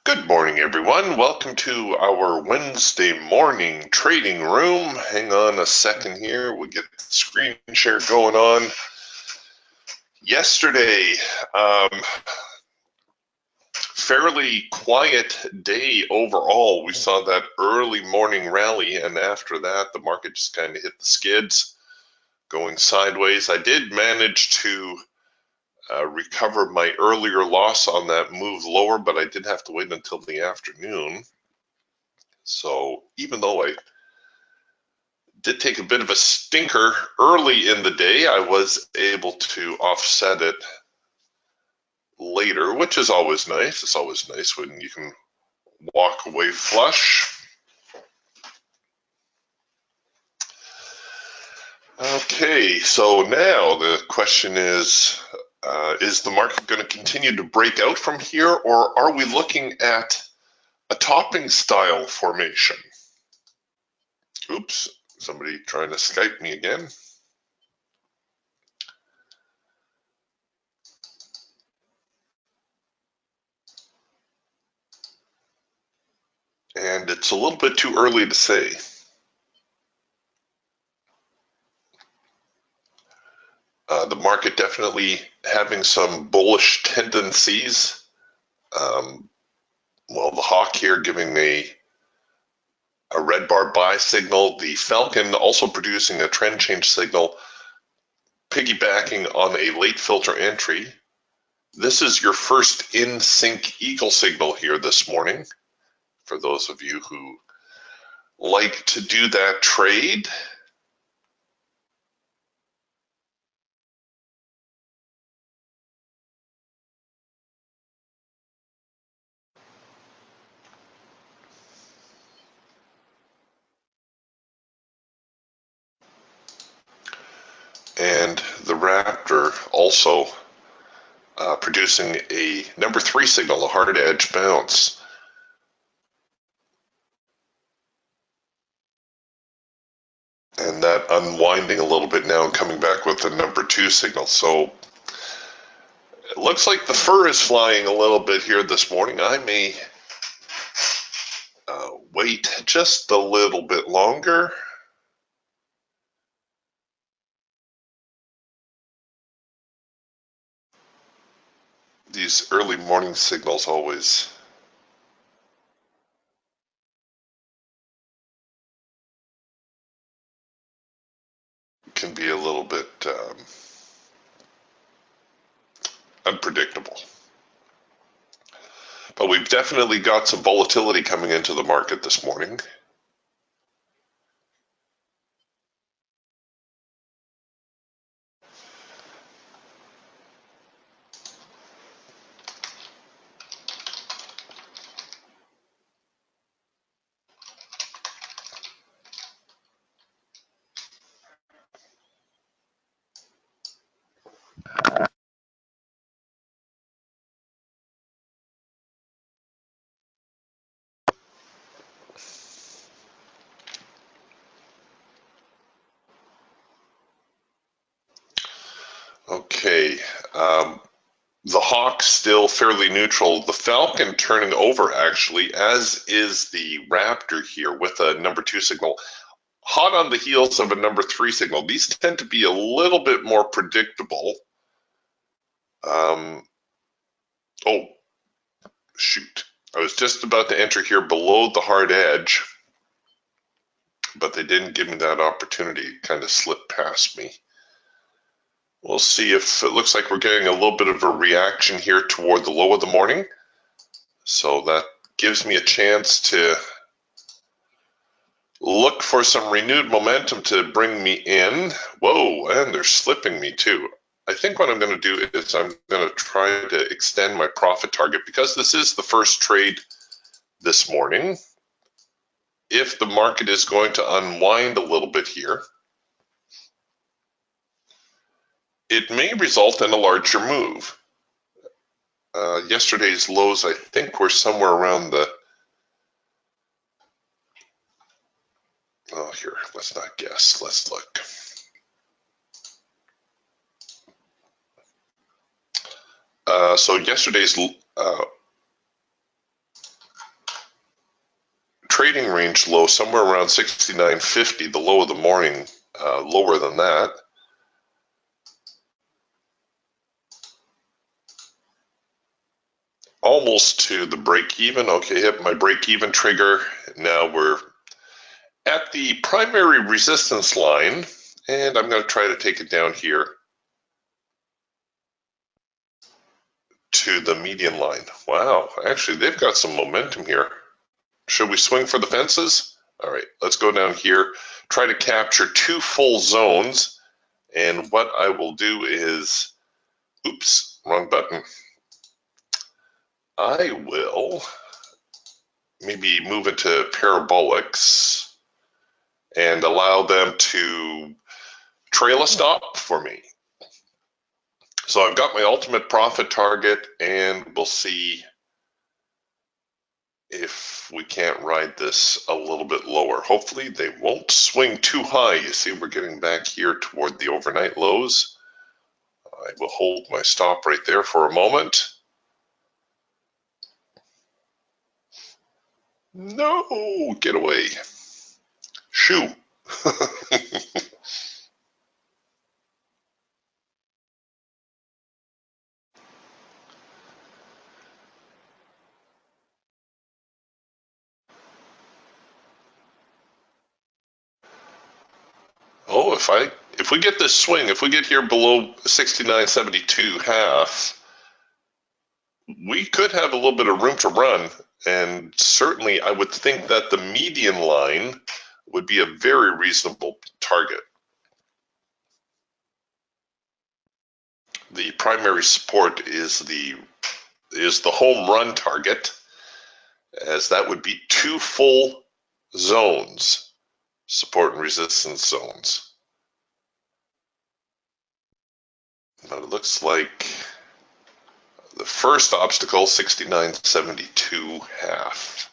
Good morning, everyone. Welcome to our Wednesday morning trading room. Hang on a second here. We'll get the screen share going on. Yesterday, fairly quiet day overall. We saw that early morning rally, and after that, the market just kind of hit the skids, going sideways. I did manage to recover my earlier loss on that move lower, but I did have to wait until the afternoon. So even though I did take a bit of a stinker early in the day, I was able to offset it later, which is always nice. It's always nice when you can walk away flush. Okay, so now the question is the market going to continue to break out from here, or are we looking at a topping style formation? Oops, somebody trying to Skype me again. And it's a little bit too early to say. The market definitely having some bullish tendencies. Well, the hawk here giving a red bar buy signal. The falcon also producing a trend change signal, piggybacking on a late filter entry. This is your first in sync eagle signal here this morning. For those of you who like to do that trade. And the Raptor also producing a number 3 signal, a hard edge bounce. And that unwinding a little bit now and coming back with the number 2 signal. So it looks like the fur is flying a little bit here this morning. I may wait just a little bit longer. These early morning signals always can be a little bit unpredictable. But we've definitely got some volatility coming into the market this morning. Okay, the hawk still fairly neutral. The falcon turning over actually, as is the raptor here with a number 2 signal. Hot on the heels of a number 3 signal. These tend to be a little bit more predictable. Oh, shoot. I was just about to enter here below the hard edge, but they didn't give me that opportunity. It kind of slipped past me. We'll see if it looks like we're getting a little bit of a reaction here toward the low of the morning. So that gives me a chance to look for some renewed momentum to bring me in. Whoa, and they're slipping me too. I think what I'm going to do is I'm going to try to extend my profit target because this is the first trade this morning. If the market is going to unwind a little bit here, it may result in a larger move. Yesterday's lows, I think, were somewhere around the, oh, here, let's not guess, let's look. So yesterday's range low, somewhere around 69.50, the low of the morning, lower than that. Almost to the break even. Okay, hit my break even trigger. Now we're at the primary resistance line, and I'm going to try to take it down here to the median line. Wow, actually they've got some momentum here. Should we swing for the fences? All right, let's go down here, try to capture 2 full zones, and what I will do is, oops, wrong button. I will maybe move into parabolics and allow them to trail a stop for me. So I've got my ultimate profit target, and we'll see if we can't ride this a little bit lower. Hopefully they won't swing too high. You see, we're getting back here toward the overnight lows. I will hold my stop right there for a moment. No, get away. Shoo. Oh, if we get this swing, if we get here below 69.72 half, we could have a little bit of room to run. And certainly I would think that the median line would be a very reasonable target. The primary support is the home run target, as that would be 2 full zones, support and resistance zones. But it looks like the first obstacle, 69.72 half.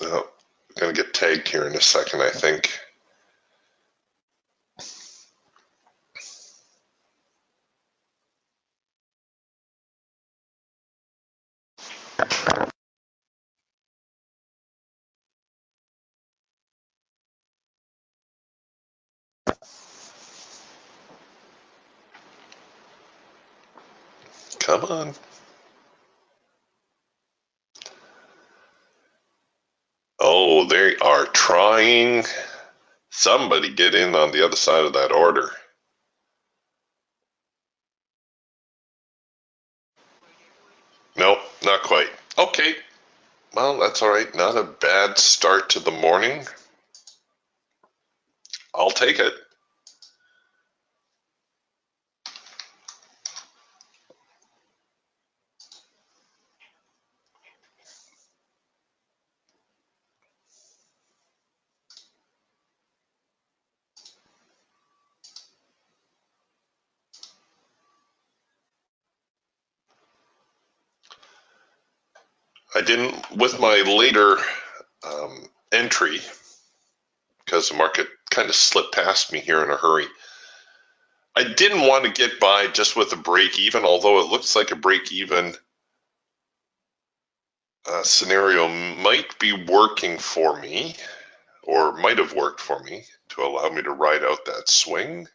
Oh, gonna get tagged here in a second, I think. Come on. Oh, they are trying. Somebody get in on the other side of that order. Nope, not quite. Okay, well, that's all right. Not a bad start to the morning. I'll take it. I didn't, with my later entry, because the market kind of slipped past me here in a hurry, I didn't want to get by just with a break even, although it looks like a break even scenario might be working for me, or might have worked for me to allow me to ride out that swing.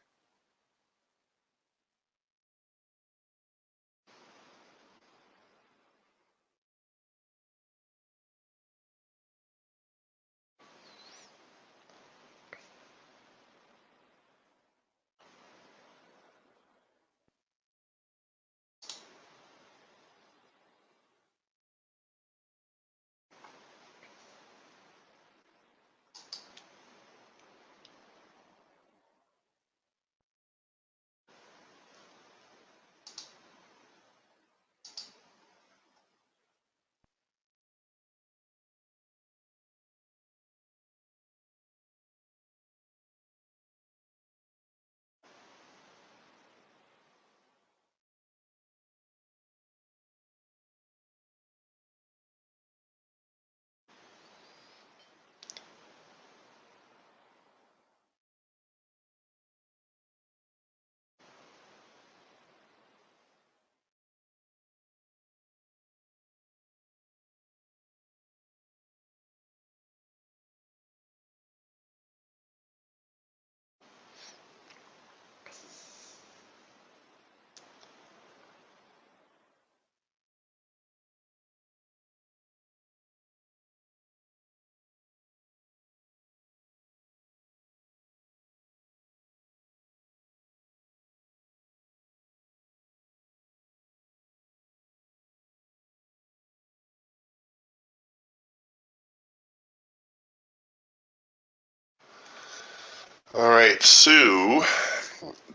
All right, Sue,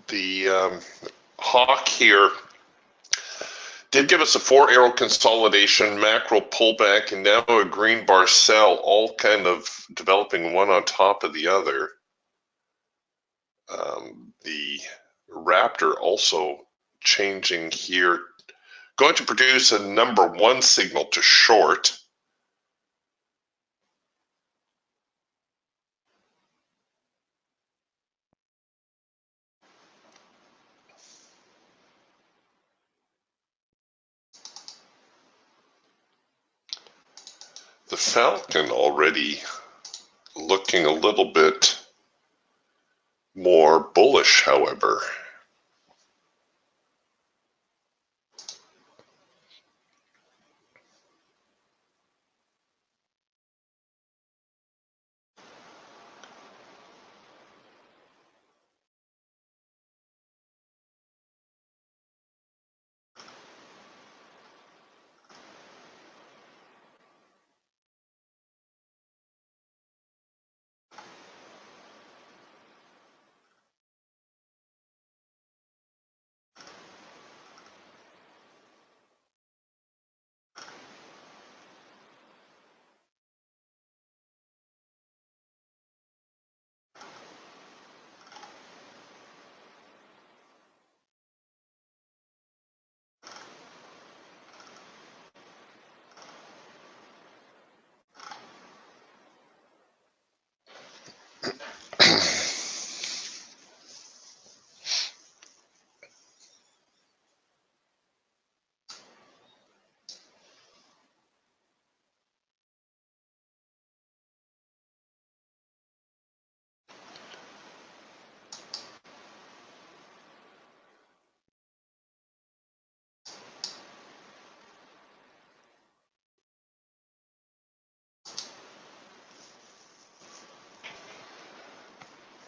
the hawk here did give us a 4-arrow consolidation, macro pullback, and now a green bar sell, all kind of developing one on top of the other. The Raptor also changing here, going to produce a number 1 signal to short. The Falcon already looking a little bit more bullish, however.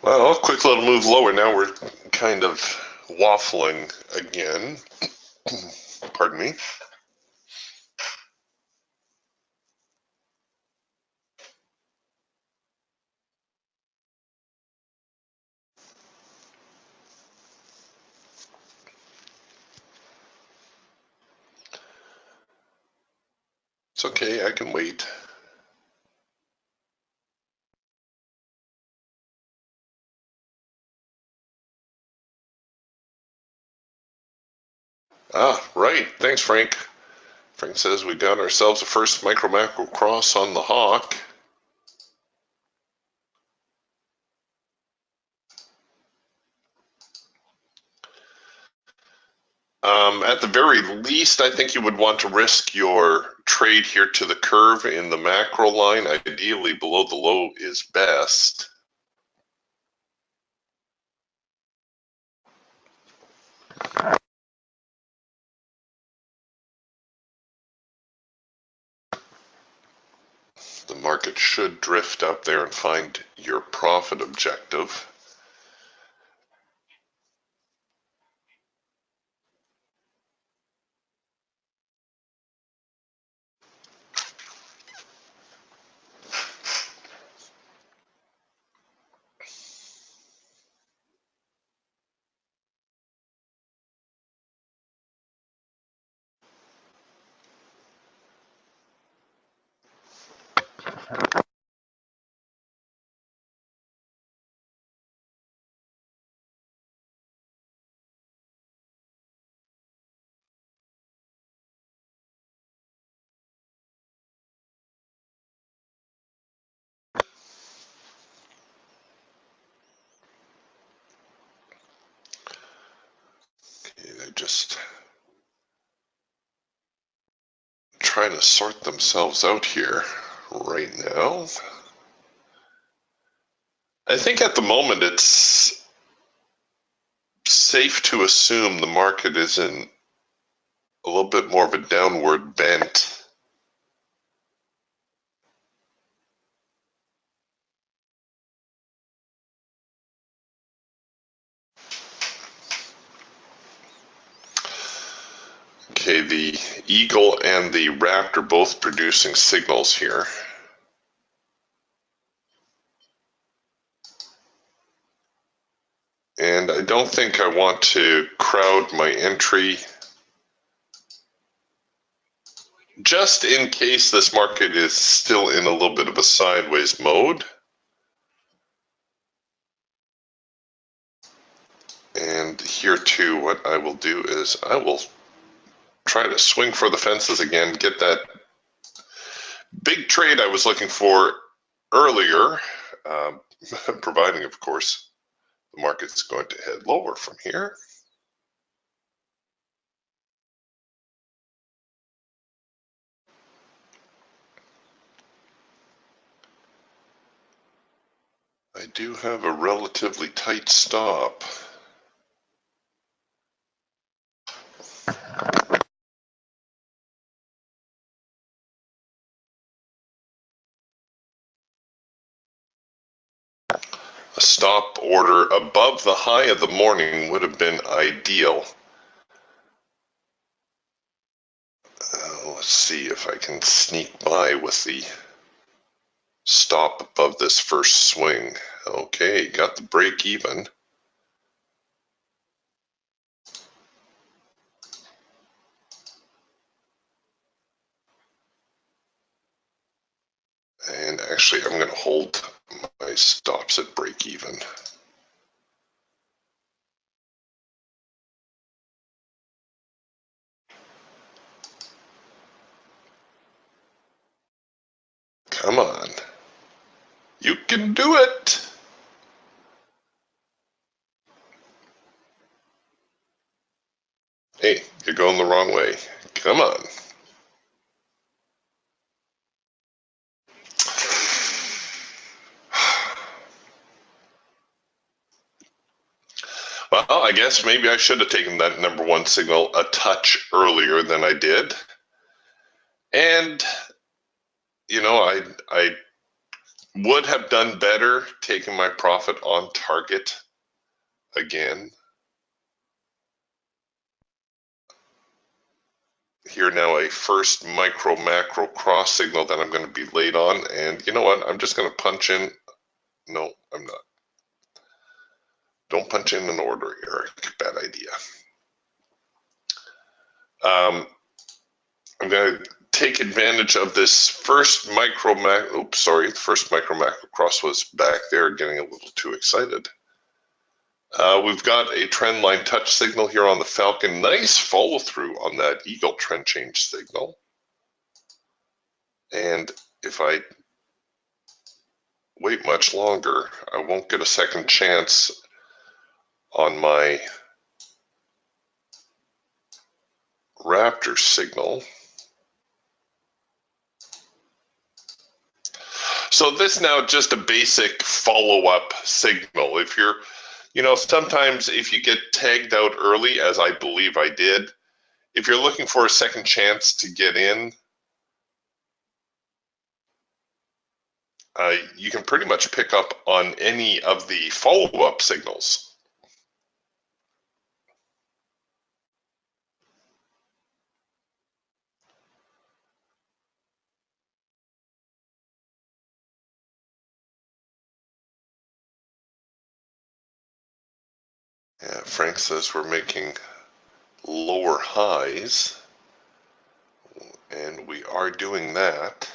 Well, quick little move lower. Now we're kind of waffling again. Pardon me. It's okay, I can wait. Ah, right. Thanks, Frank. Frank says we got ourselves a first micro-macro cross on the hawk. At the very least, I think you would want to risk your trade here to the curve in the macro line. Ideally, below the low is best. The market should drift up there and find your profit objective. Okay, they're just trying to sort themselves out here right now. I think at the moment it's safe to assume the market is in a little bit more of a downward bent. Okay, the Eagle and the Raptor both producing signals here. And I don't think I want to crowd my entry just in case this market is still in a little bit of a sideways mode. And here too, what I will do is I will try to swing for the fences again, get that big trade I was looking for earlier, providing, of course, the market's going to head lower from here. I do have a relatively tight stop. A stop order above the high of the morning would have been ideal. Let's see if I can sneak by with the stop above this first swing. Okay, got the break even. And actually, I'm going to hold my stops at break even. Come on. You can do it. Hey, you're going the wrong way. Come on. Well, I guess maybe I should have taken that number one signal a touch earlier than I did. And, you know, I would have done better taking my profit on target again. Here now a first micro macro cross signal that I'm going to be late on. And you know what? I'm just going to punch in. No, I'm not. Don't punch in an order, Eric. Bad idea. I'm going to take advantage of this first micro macro. Oops, sorry. The first micro macro cross was back there, getting a little too excited. We've got a trend line touch signal here on the Falcon. Nice follow through on that Eagle trend change signal. And if I wait much longer, I won't get a second chance on my Raptor signal. So this now just a basic follow-up signal. If you're, you know, sometimes if you get tagged out early, as I believe I did, if you're looking for a second chance to get in, you can pretty much pick up on any of the follow-up signals. Yeah, Frank says we're making lower highs, and we are doing that.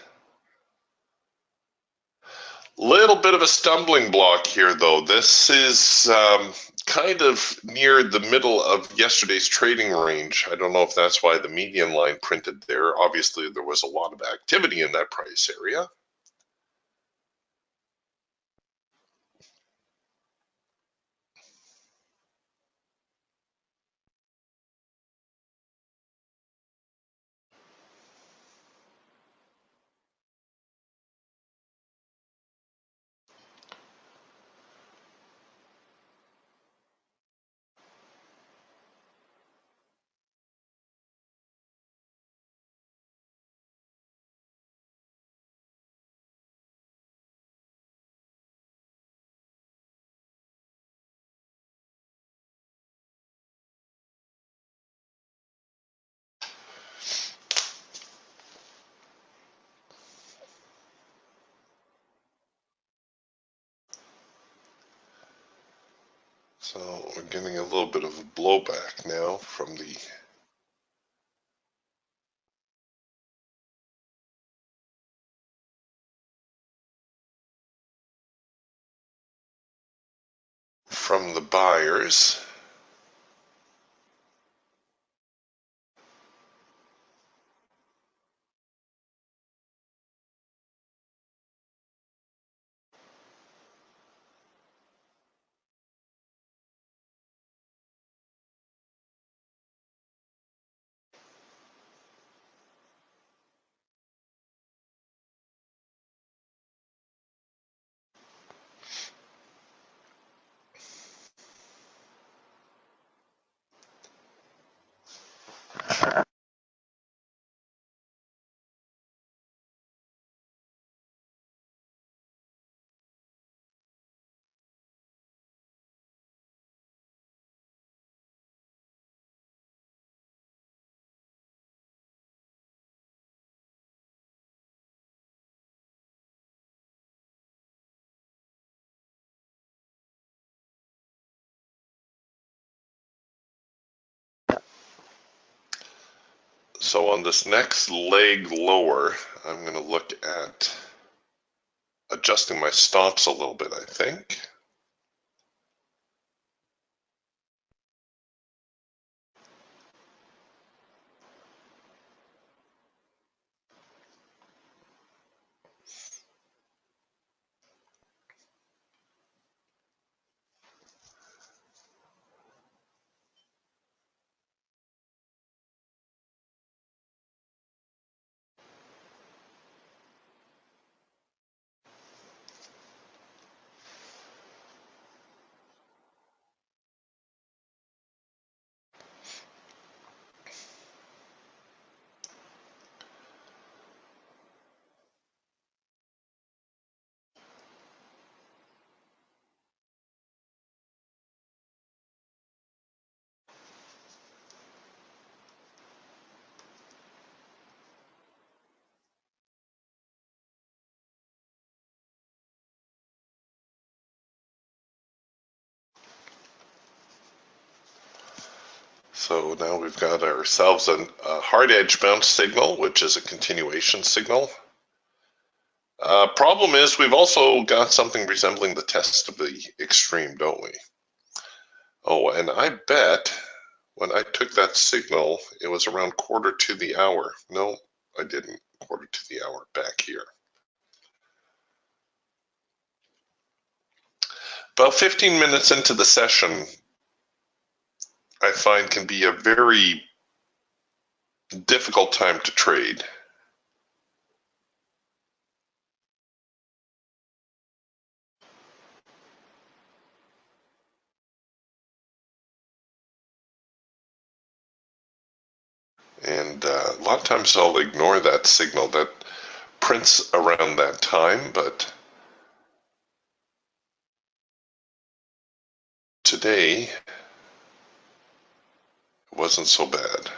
Little bit of a stumbling block here, though. This is kind of near the middle of yesterday's trading range. I don't know if that's why the median line printed there. Obviously, there was a lot of activity in that price area. So we're getting a little bit of a blowback now from the buyers. So on this next leg lower, I'm going to look at adjusting my stops a little bit, I think. So now we've got ourselves a hard edge bounce signal, which is a continuation signal. Problem is we've also got something resembling the test of the extreme, don't we? Oh, and I bet when I took that signal, it was around quarter to the hour. No, I didn't. Quarter to the hour back here. About 15 minutes into the session, I find can be a very difficult time to trade. And a lot of times I'll ignore that signal that prints around that time, but today it wasn't so bad.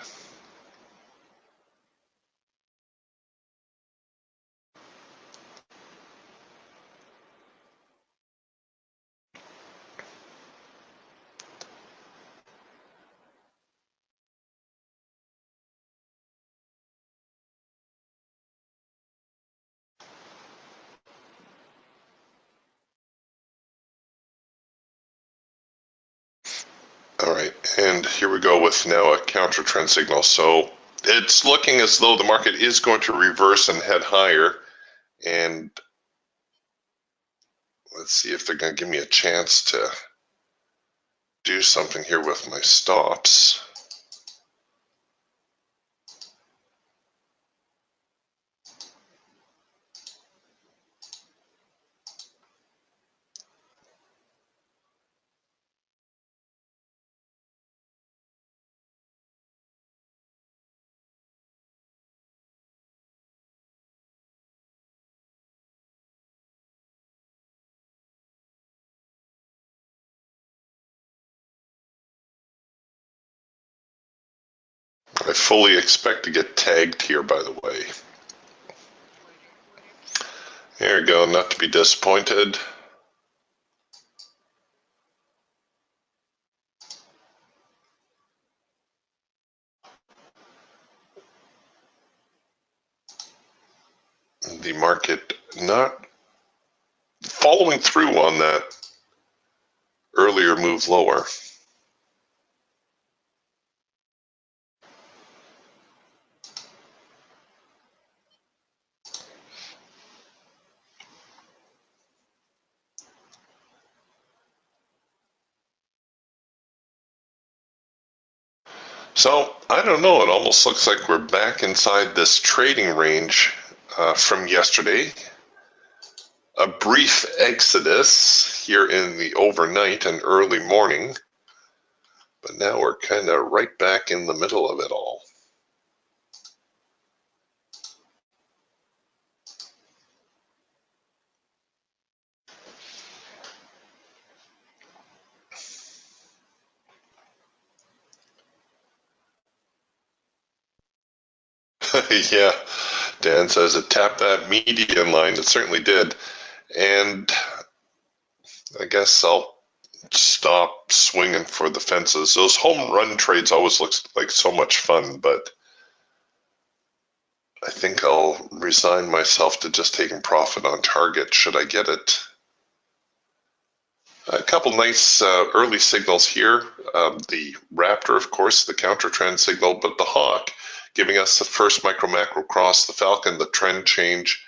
All right, and here we go with now a counter trend signal. So it's looking as though the market is going to reverse and head higher. And let's see if they're going to give me a chance to do something here with my stops. I fully expect to get tagged here, by the way. There you go, not to be disappointed. the market not following through on that earlier move lower. So I don't know, it almost looks like we're back inside this trading range from yesterday. A brief exodus here in the overnight and early morning, but now we're kind of right back in the middle of it all. Yeah, Dan says it tapped that median line. It certainly did. And I guess I'll stop swinging for the fences. Those home run trades always look like so much fun, but I think I'll resign myself to just taking profit on target should I get it. A couple nice early signals here. The Raptor, of course, the counter trend signal, but the Hawk giving us the first micro macro cross, the Falcon, the trend change.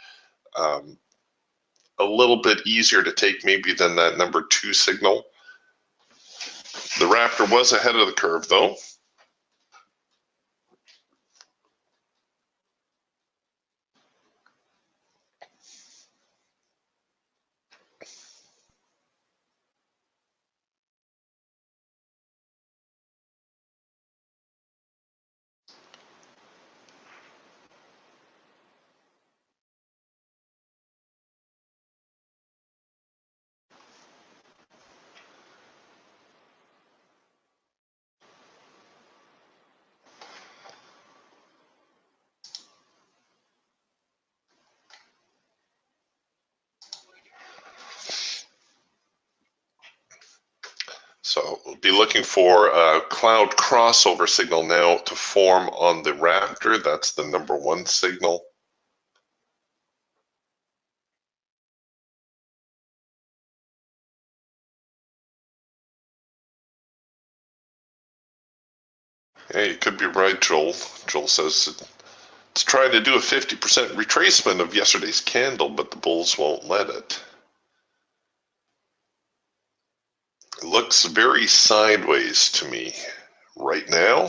A little bit easier to take maybe than that number 2 signal. The Raptor was ahead of the curve though. So we'll be looking for a cloud crossover signal now to form on the Raptor. That's the number 1 signal. Yeah, you could be right, Joel. Joel says it's trying to do a 50% retracement of yesterday's candle, but the bulls won't let it. It looks very sideways to me right now.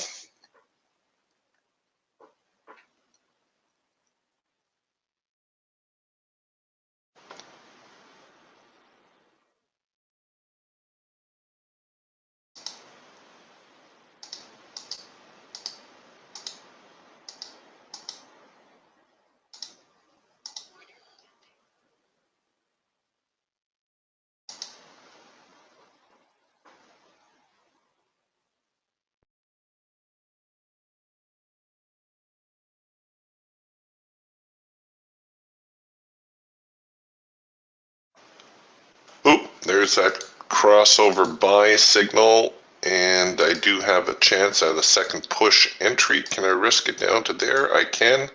Oop, there's that crossover buy signal, and I do have a chance at a second push entry. Can I risk it down to there? I can.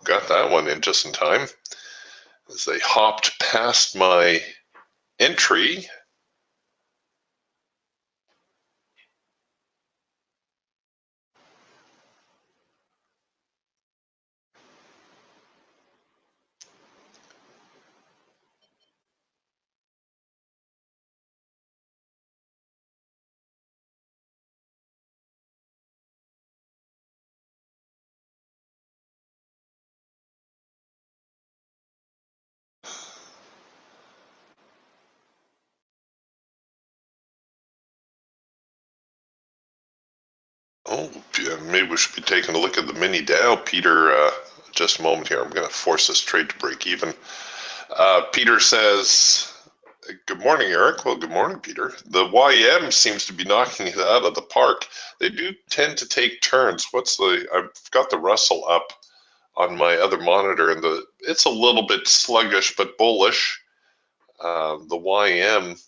Got that one in just in time. As they hopped past my entry. Oh, yeah, maybe we should be taking a look at the mini Dow. Peter, just a moment here. I'm going to force this trade to break even. Peter says, good morning, Eric. Well, good morning, Peter. The YM seems to be knocking it out of the park. They do tend to take turns. I've got the Russell up on my other monitor, and it's a little bit sluggish but bullish. The YM,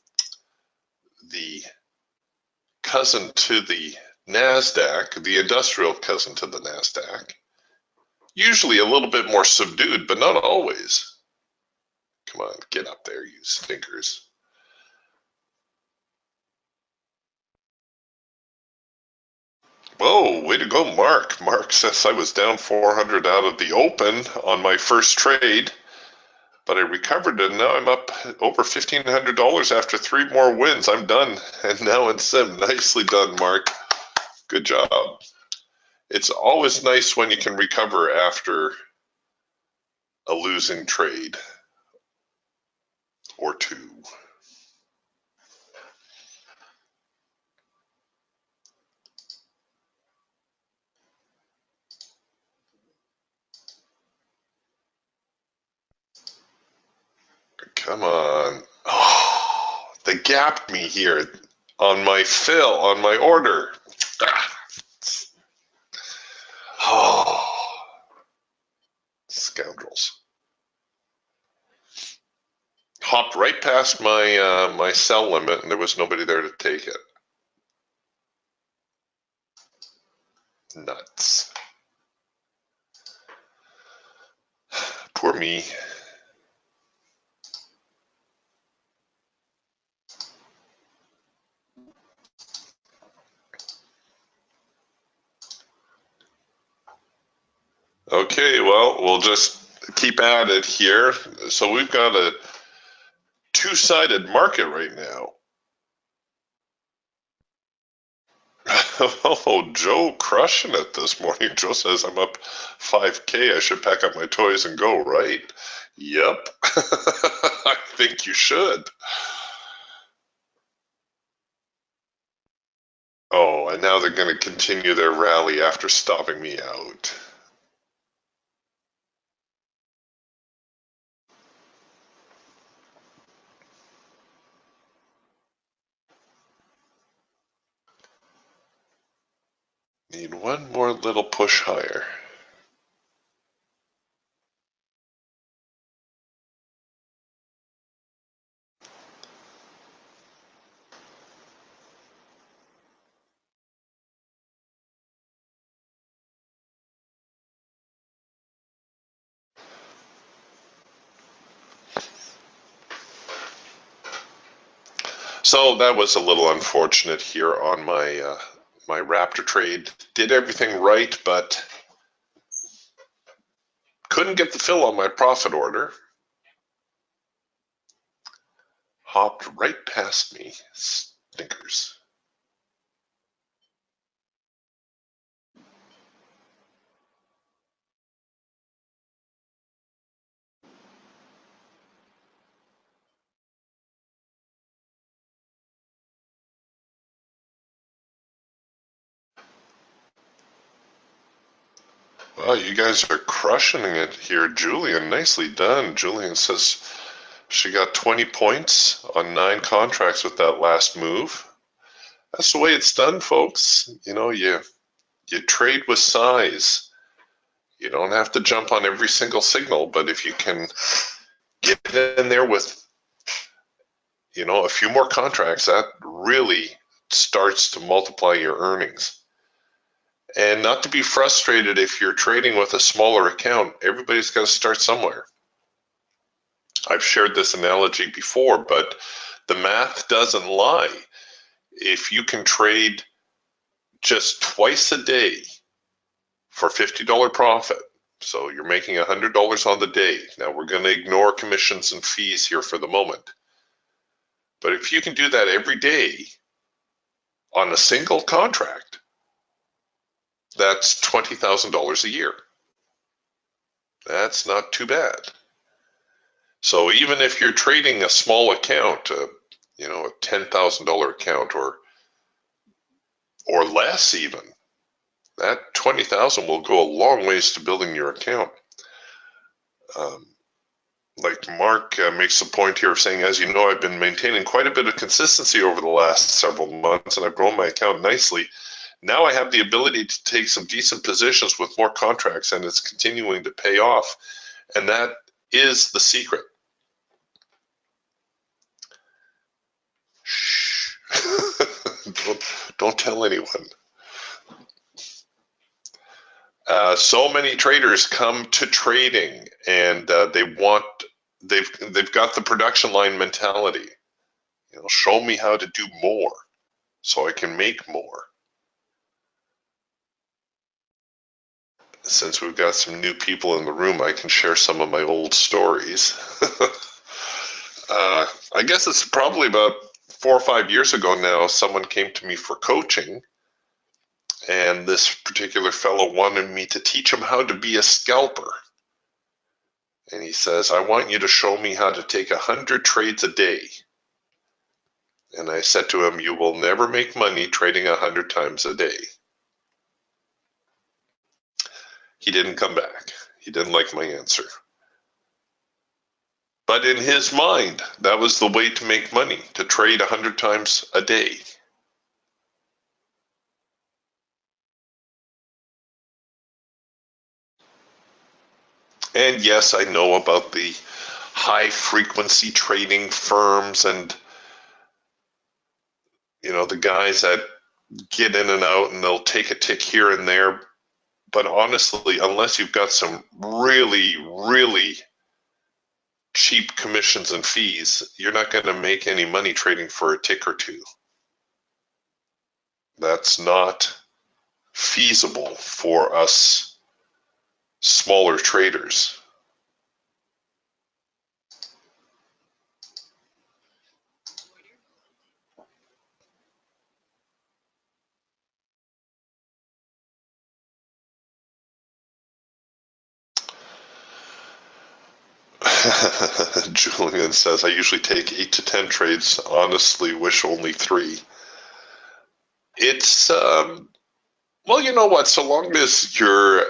the cousin to the NASDAQ, the industrial cousin to the NASDAQ, Usually a little bit more subdued, but not always. Come on, get up there, you stinkers. Whoa, way to go, Mark. Mark says I was down 400 out of the open on my first trade, but I recovered and now I'm up over $1,500 after 3 more wins. I'm done. And now in sim. Nicely done, Mark. Good job. It's always nice when you can recover after a losing trade or two. Come on. Oh, they gapped me here on my fill, on my order. Oh, scoundrels. Hopped right past my my sell limit, and there was nobody there to take it. Nuts. Poor me. Okay, well, we'll just keep at it here. So we've got a two-sided market right now. Oh, Joe crushing it this morning. Joe says I'm up 5K. I should pack up my toys and go, right? Yep. I think you should. Oh, and now they're going to continue their rally after stopping me out. Need one more little push higher. So that was a little unfortunate here on my my Raptor trade. Did everything right, but couldn't get the fill on my profit order. Hopped right past me. Stinkers. Wow, you guys are crushing it here. Julian, nicely done. Julian says she got 20 points on 9 contracts with that last move. That's the way it's done, folks. You know, you trade with size. You don't have to jump on every single signal, but if you can get in there with, you know, a few more contracts, that really starts to multiply your earnings. And not to be frustrated if you're trading with a smaller account, everybody's got to start somewhere. I've shared this analogy before, but the math doesn't lie. If you can trade just twice a day for $50 profit, so you're making $100 on the day. Now we're going to ignore commissions and fees here for the moment. But if you can do that every day on a single contract, that's $20,000 a year. That's not too bad. So even if you're trading a small account, you know, a $10,000 account or less even, that 20,000 will go a long ways to building your account. Like Mark makes a point here of saying, as you know, I've been maintaining quite a bit of consistency over the last several months, and I've grown my account nicely. Now I have the ability to take some decent positions with more contracts, and it's continuing to pay off. And that is the secret. Shh. don't tell anyone. So many traders come to trading, and they've got the production line mentality. Show me how to do more so I can make more. Since we've got some new people in the room, I can share some of my old stories. I guess it's probably about 4 or 5 years ago now, someone came to me for coaching, and this particular fellow wanted me to teach him how to be a scalper. And he says, I want you to show me how to take 100 trades a day. And I said to him, you will never make money trading 100 times a day. He didn't come back. He didn't like my answer. But in his mind, that was the way to make money, to trade 100 times a day. And yes, I know about the high frequency trading firms and the guys that get in and out and they'll take a tick here and there. But honestly, unless you've got some really, really cheap commissions and fees, you're not going to make any money trading for a tick or two. That's not feasible for us smaller traders. Julian says, I usually take 8 to 10 trades. Honestly, wish only 3. It's, well, you know what? So long as you're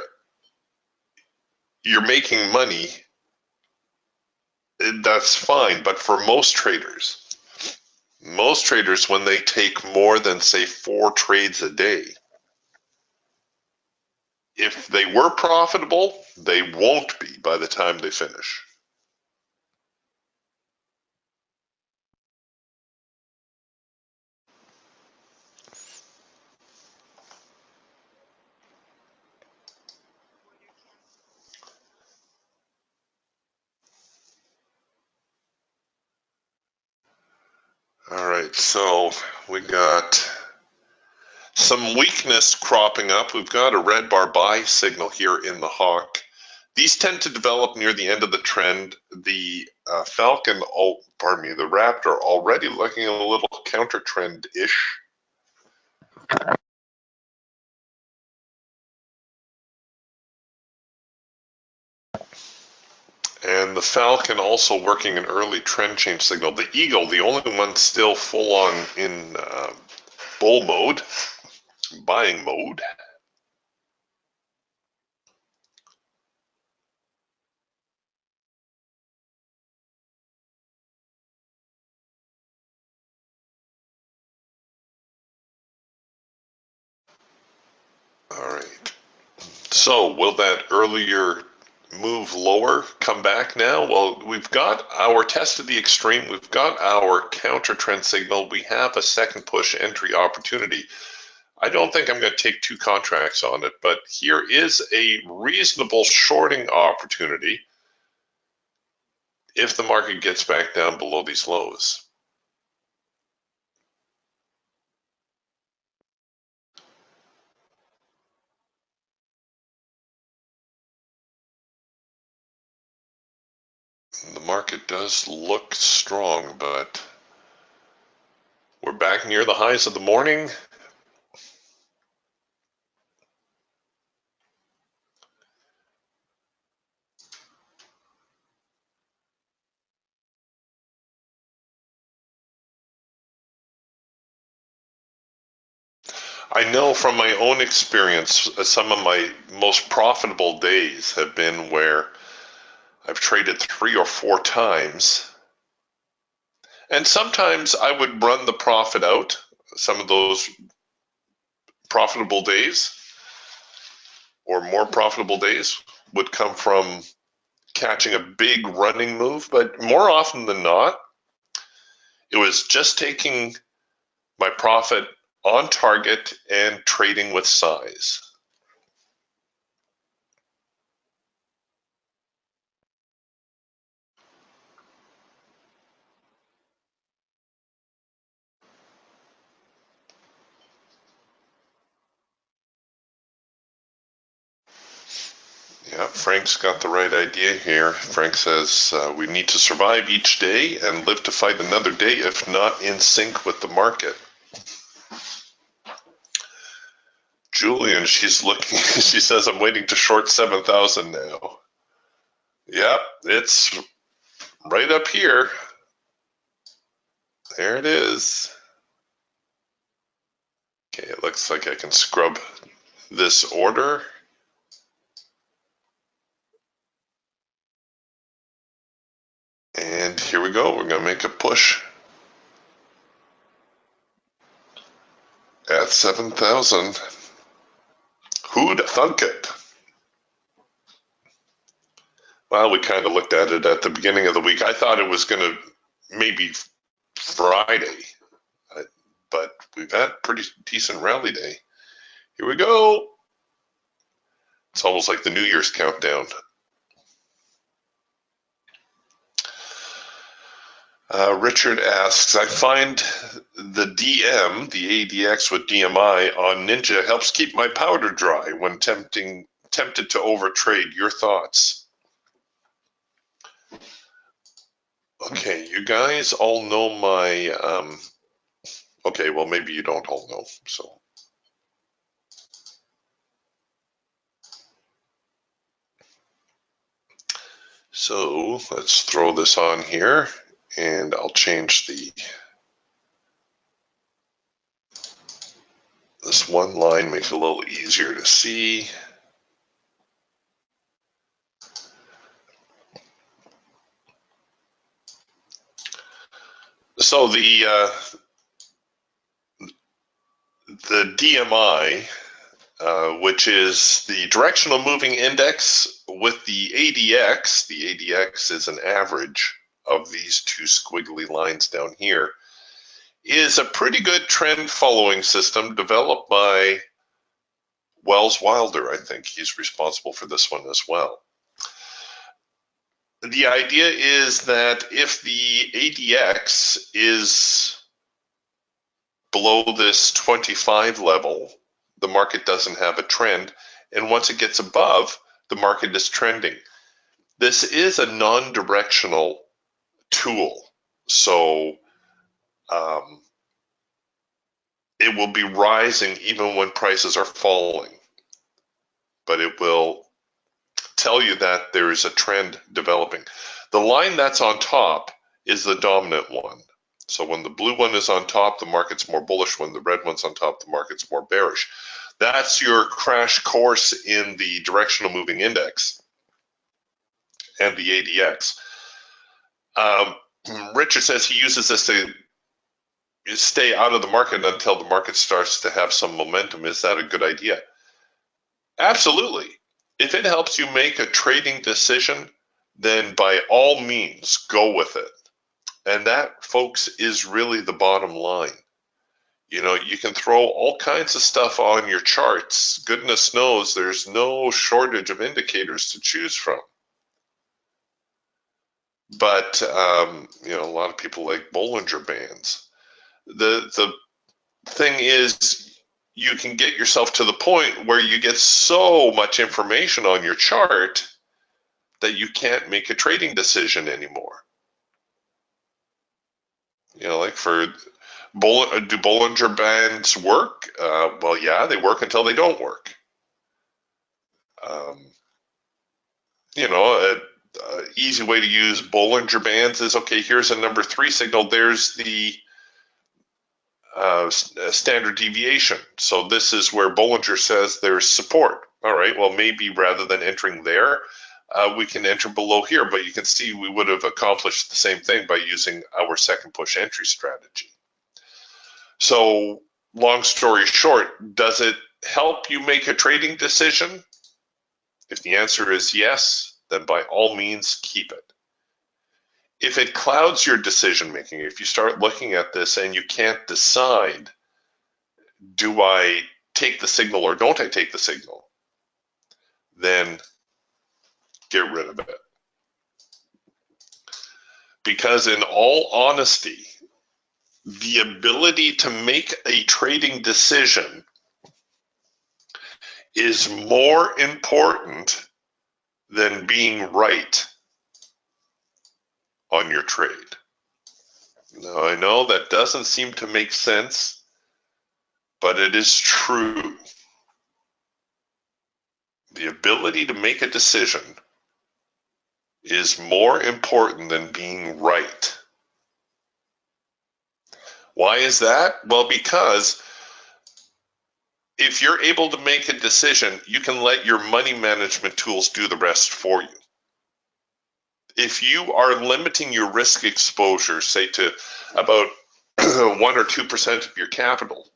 making money, that's fine. But for most traders, when they take more than, say, 4 trades a day, if they were profitable, they won't be by the time they finish. All right, so we got some weakness cropping up. We've got a red bar buy signal here in the hawk. These tend to develop near the end of the trend. The Falcon, the Raptor, already looking a little counter trend-ish. And the Falcon also working an early trend change signal. The Eagle, the only one still full on in bull mode, buying mode. All right. So will that earlier move lower come back now? Well, we've got our test of the extreme. We've got our counter trend signal. We have a second push entry opportunity. I don't think I'm going to take 2 contracts on it, but here is a reasonable shorting opportunity if the market gets back down below these lows. The market does look strong, but we're back near the highs of the morning. I know from my own experience, some of my most profitable days have been where I've traded 3 or 4 times. And sometimes I would run the profit out, some of those profitable days or more profitable days would come from catching a big running move, but more often than not, it was just taking my profit on target and trading with size. Yeah, Frank's got the right idea here. Frank says we need to survive each day and live to fight another day, if not in sync with the market. Julian, she's looking, she says, I'm waiting to short 7,000 now. Yep, it's right up here. There it is. Okay, it looks like I can scrub this order. And here we go. We're going to make a push at 7,000. Who'd thunk it? Well, we kind of looked at it at the beginning of the week. I thought it was going to maybe Friday, but we've had a pretty decent rally day. Here we go. It's almost like the New Year's countdown. Richard asks, I find the DM, the ADX with DMI on Ninja helps keep my powder dry when tempted to overtrade. Your thoughts? Okay, you guys all know my, okay, well, maybe you don't all know, So let's throw this on here, and I'll change this one line, make it a little easier to see. So the DMI, which is the directional moving index with the ADX. The ADX is an average of these two squiggly lines down here, is a pretty good trend following system developed by Wells Wilder. I think he's responsible for this one as well. The idea is that if the ADX is below this 25 level, the market doesn't have a trend, and once it gets above, the market is trending. This is a non-directional tool, so it will be rising even when prices are falling, but it will tell you that there is a trend developing. The line that's on top is the dominant one. So when the blue one is on top, the market's more bullish. When the red one's on top, the market's more bearish. That's your crash course in the directional moving index and the ADX. Richard says he uses this to stay out of the market until the market starts to have some momentum. Is that a good idea? Absolutely. If it helps you make a trading decision, then by all means, go with it. And that, folks, is really the bottom line. You know, you can throw all kinds of stuff on your charts. Goodness knows there's no shortage of indicators to choose from. But, you know, a lot of people like Bollinger Bands. The thing is, you can get yourself to the point where you get so much information on your chart that you can't make a trading decision anymore. You know, like do Bollinger Bands work? Well, yeah, they work until they don't work. You know, an easy way to use Bollinger Bands is, okay, here's a number 3 signal. There's the standard deviation. So this is where Bollinger says there's support. All right, well, maybe rather than entering there, we can enter below here, but you can see we would have accomplished the same thing by using our second push entry strategy. So long story short, does it help you make a trading decision? If the answer is yes, then by all means, keep it. If it clouds your decision making, if you start looking at this and you can't decide, do I take the signal or don't I take the signal, then get rid of it. Because in all honesty, the ability to make a trading decision is more important than being right on your trade. Now, I know that doesn't seem to make sense, but it is true. The ability to make a decision is more important than being right. Why is that? Well, because if you're able to make a decision, you can let your money management tools do the rest for you. If you are limiting your risk exposure, say to about 1 or 2% of your capital,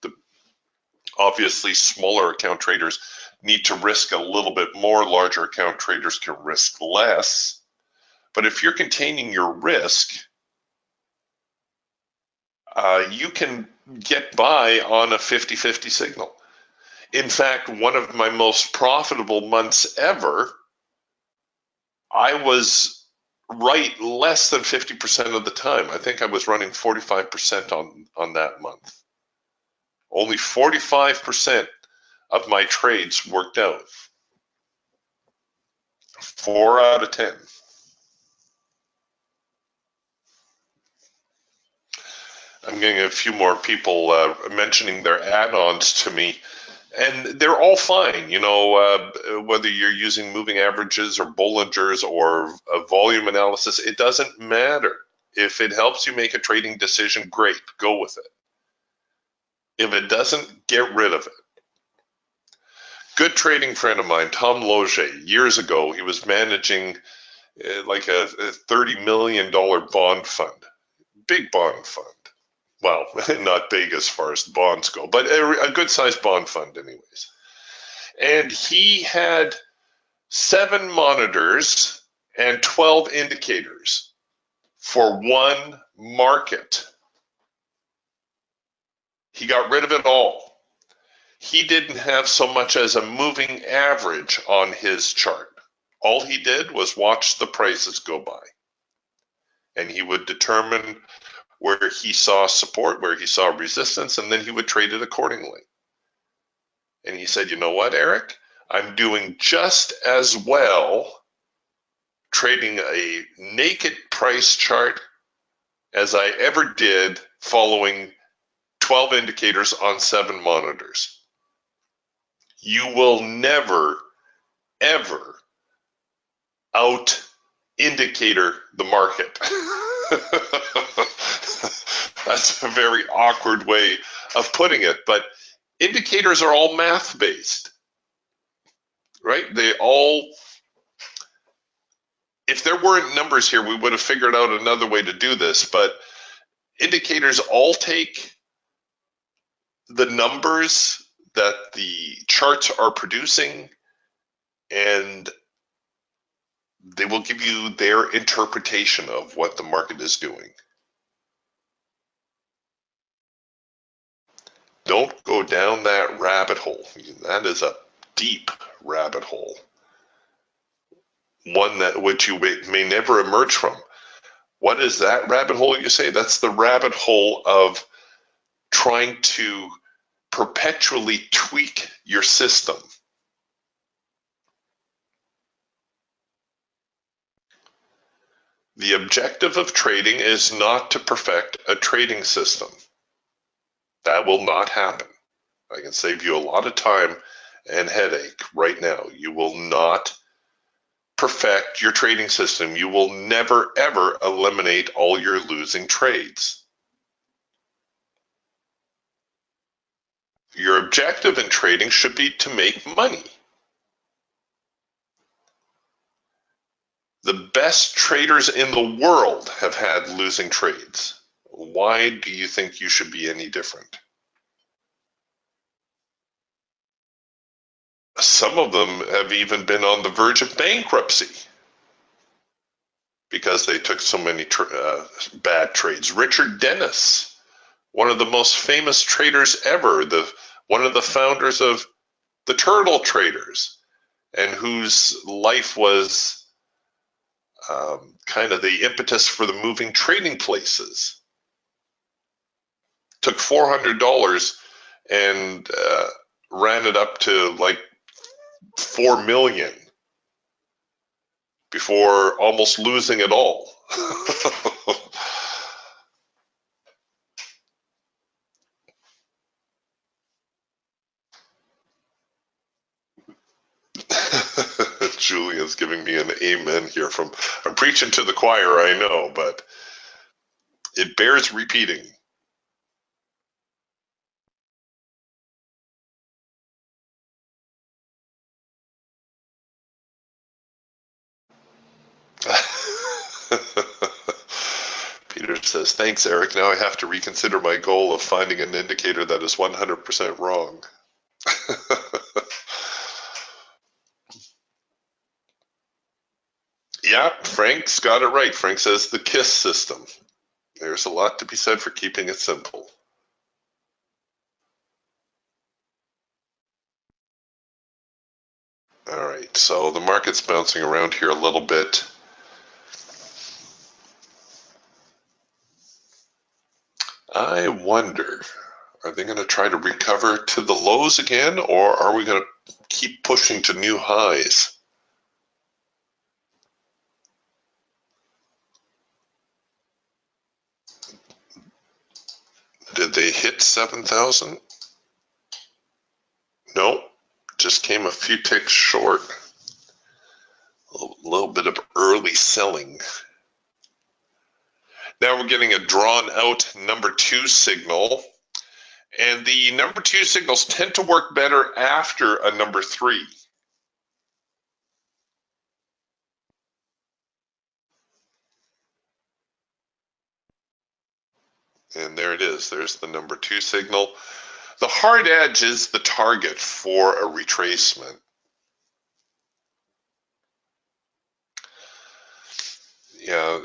obviously smaller account traders need to risk a little bit more, larger account traders can risk less. But if you're containing your risk, you can get by on a 50-50 signal. In fact, one of my most profitable months ever, I was right less than 50% of the time. I think I was running 45% on that month. Only 45% of my trades worked out. 4 out of 10. I'm getting a few more people mentioning their add-ons to me, and they're all fine. You know, whether you're using moving averages or Bollingers or a volume analysis, it doesn't matter. If it helps you make a trading decision, great, go with it. If it doesn't, get rid of it. Good trading friend of mine, Tom Loge, years ago, he was managing like a $30 million bond fund, big bond fund. Well, not big as far as the bonds go, but a good-sized bond fund anyways. And he had 7 monitors and 12 indicators for one market. He got rid of it all. He didn't have so much as a moving average on his chart. All he did was watch the prices go by. And he would determine where he saw support, where he saw resistance, and then he would trade it accordingly. And he said, you know what, Eric? I'm doing just as well trading a naked price chart as I ever did following 12 indicators on 7 monitors. You will never, ever out indicator the market. That's a very awkward way of putting it, but indicators are all math-based, right? They all, if there weren't numbers here, we would have figured out another way to do this, but indicators all take the numbers that the charts are producing and they will give you their interpretation of what the market is doing. Don't go down that rabbit hole. That is a deep rabbit hole. One that which you may never emerge from. What is that rabbit hole you say? That's the rabbit hole of trying to perpetually tweak your system. The objective of trading is not to perfect a trading system. That will not happen. I can save you a lot of time and headache right now. You will not perfect your trading system. You will never, ever eliminate all your losing trades. Your objective in trading should be to make money. The best traders in the world have had losing trades. Why do you think you should be any different? Some of them have even been on the verge of bankruptcy because they took so many bad trades. Richard Dennis, one of the most famous traders ever, one of the founders of the Turtle Traders, and whose life was kind of the impetus for the moving trading places, took $400 and ran it up to like 4 million before almost losing it all. Julia's giving me an amen here from, I'm preaching to the choir, I know, but it bears repeating. Peter says, thanks, Eric. Now I have to reconsider my goal of finding an indicator that is 100% wrong. Yeah, Frank's got it right. Frank says the KISS system. There's a lot to be said for keeping it simple. All right, so the market's bouncing around here a little bit. I wonder, are they going to try to recover to the lows again, or are we going to keep pushing to new highs? Did they hit 7,000? No, just came a few ticks short. A little bit of early selling. Now we're getting a drawn out number 2 signal. And the number 2 signals tend to work better after a number 3. And there it is. There's the number 2 signal. The hard edge is the target for a retracement. Yeah,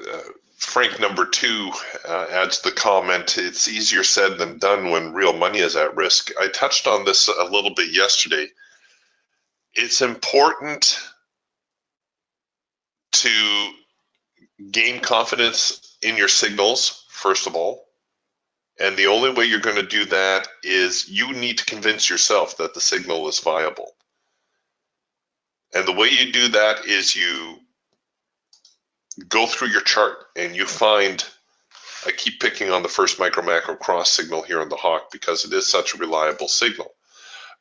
Frank number 2 adds the comment, it's easier said than done when real money is at risk. I touched on this a little bit yesterday. It's important to gain confidence in your signals, first of all. And the only way you're going to do that is you need to convince yourself that the signal is viable. And the way you do that is you go through your chart and you find, I keep picking on the first micro macro cross signal here on the Hawk because it is such a reliable signal.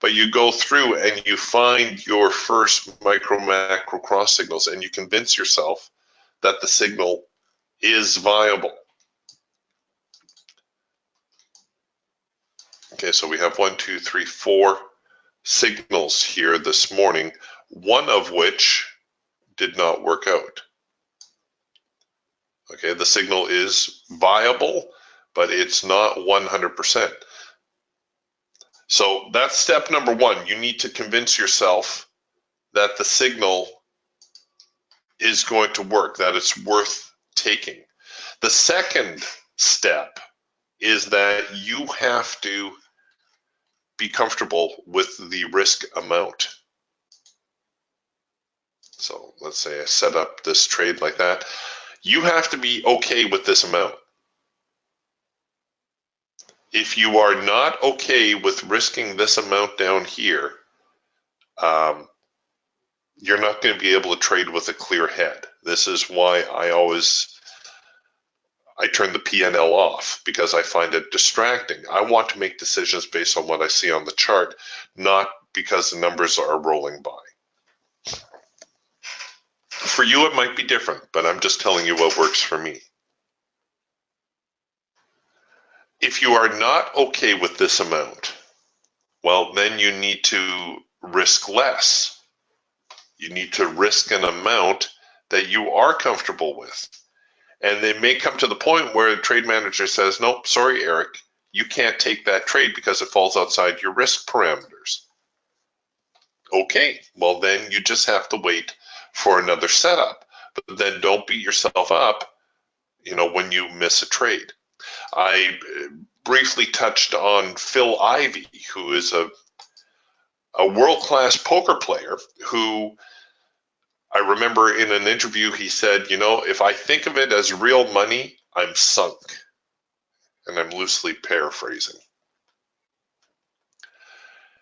But you go through and you find your first micro macro cross signals and you convince yourself that the signal is viable. Okay, so we have 1, 2, 3, 4 signals here this morning, one of which did not work out. Okay, the signal is viable, but it's not 100%. So that's step number 1. You need to convince yourself that the signal is going to work, that it's worth taking. The second step is that you have to be comfortable with the risk amount. So let's say I set up this trade like that. You have to be okay with this amount. If you are not okay with risking this amount down here, you're not going to be able to trade with a clear head. This is why I turn the P&L off, because I find it distracting. I want to make decisions based on what I see on the chart, not because the numbers are rolling by. For you, it might be different, but I'm just telling you what works for me. If you are not okay with this amount, well, then you need to risk less. You need to risk an amount that you are comfortable with. And they may come to the point where the trade manager says, nope, sorry, Eric, you can't take that trade because it falls outside your risk parameters. Okay, well then you just have to wait for another setup. But then don't beat yourself up, when you miss a trade. I briefly touched on Phil Ivey, who is a world-class poker player who, I remember in an interview he said, if I think of it as real money, I'm sunk. And I'm loosely paraphrasing.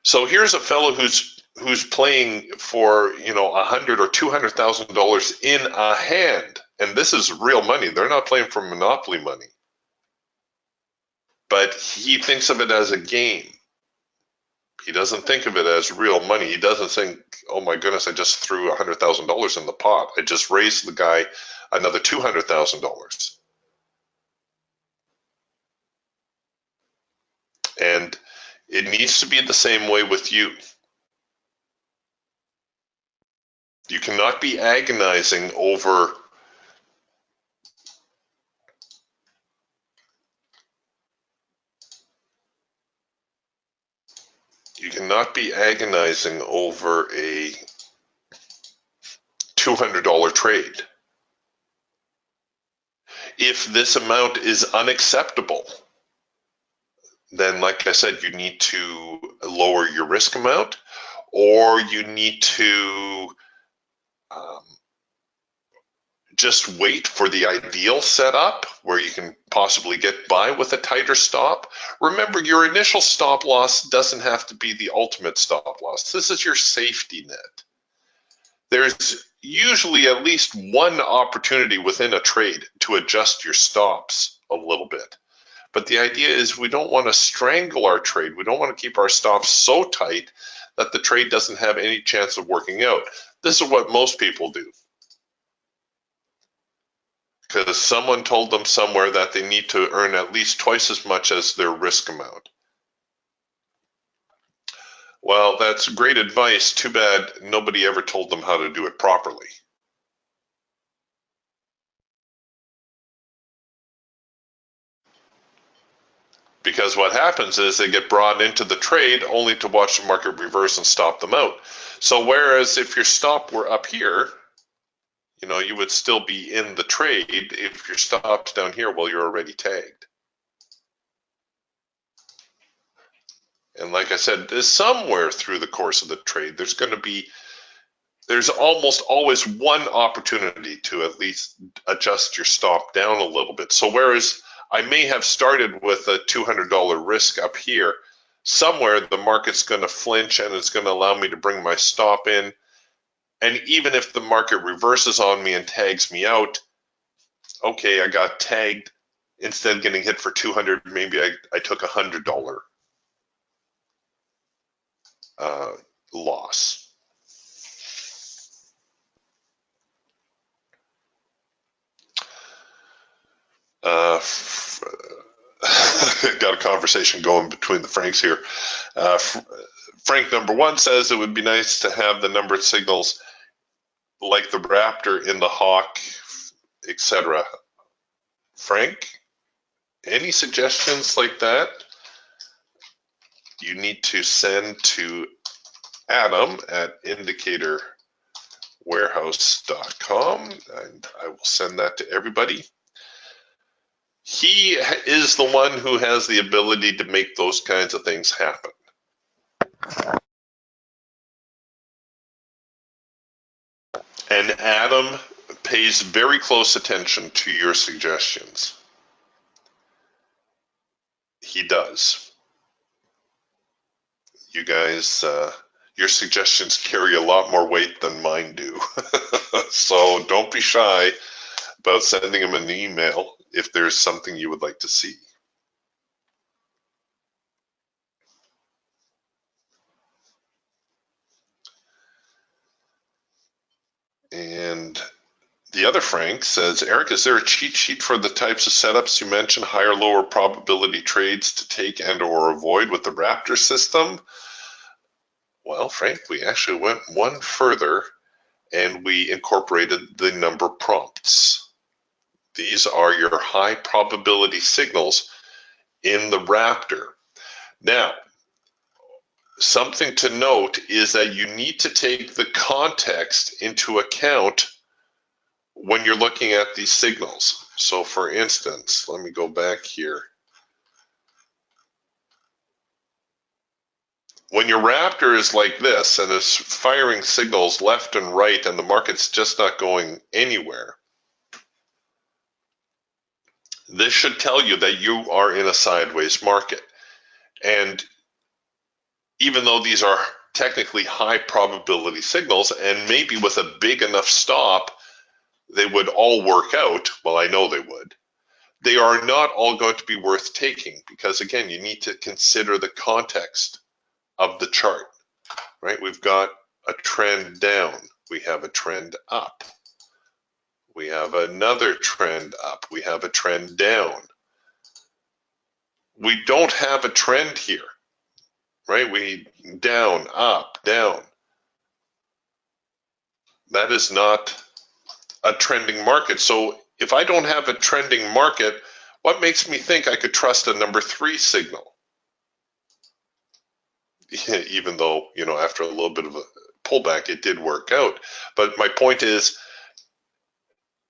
So here's a fellow who's who's playing for, you know, $100,000 or $200,000 in a hand, and this is real money. They're not playing for monopoly money, but he thinks of it as a game. He doesn't think of it as real money. He doesn't think, oh my goodness, I just threw $100,000 in the pot. I just raised the guy another $200,000. And it needs to be the same way with you. You cannot be agonizing over a $200 trade. If this amount is unacceptable, then like I said, you need to lower your risk amount, or you need to just wait for the ideal setup where you can possibly get by with a tighter stop. Remember, your initial stop loss doesn't have to be the ultimate stop loss. This is your safety net. There's usually at least one opportunity within a trade to adjust your stops a little bit. But the idea is we don't want to strangle our trade. We don't want to keep our stops so tight that the trade doesn't have any chance of working out. This is what most people do, because someone told them somewhere that they need to earn at least twice as much as their risk amount. Well, that's great advice. Too bad nobody ever told them how to do it properly. Because what happens is they get brought into the trade only to watch the market reverse and stop them out. So whereas if your stop were up here, you know, you would still be in the trade. If your stop's down here, well, you're already tagged. And like I said, there's somewhere through the course of the trade, there's almost always one opportunity to at least adjust your stop down a little bit. So whereas I may have started with a $200 risk up here, somewhere the market's going to flinch and it's going to allow me to bring my stop in. And even if the market reverses on me and tags me out, okay, I got tagged. Instead of getting hit for 200, maybe I took $100 loss. Got a conversation going between the Franks here. Frank number one says it would be nice to have the numbered signals like the Raptor in the Hawk, etc. Frank, any suggestions like that? You need to send to Adam at indicatorwarehouse.com, and I will send that to everybody. He is the one who has the ability to make those kinds of things happen. And Adam pays very close attention to your suggestions. He does. You guys, your suggestions carry a lot more weight than mine do. So don't be shy about sending him an email if there's something you would like to see. And the other Frank says, Eric, is there a cheat sheet for the types of setups you mentioned, higher, lower probability trades to take and or avoid with the Raptor system? Well, Frank, we actually went one further and we incorporated the number prompts. These are your high probability signals in the Raptor. Now, something to note is that you need to take the context into account when you're looking at these signals. So for instance, let me go back here. When your Raptor is like this and is firing signals left and right and the market's just not going anywhere, this should tell you that you are in a sideways market. And even though these are technically high probability signals, and maybe with a big enough stop, they would all work out. Well, I know they would. They are not all going to be worth taking because, again, you need to consider the context of the chart, right? We've got a trend down. We have a trend up. We have another trend up. We have a trend down. We don't have a trend here, right? We down, up, down. That is not a trending market. So if I don't have a trending market, what makes me think I could trust a number 3 signal? Even though, you know, after a little bit of a pullback, it did work out. But my point is,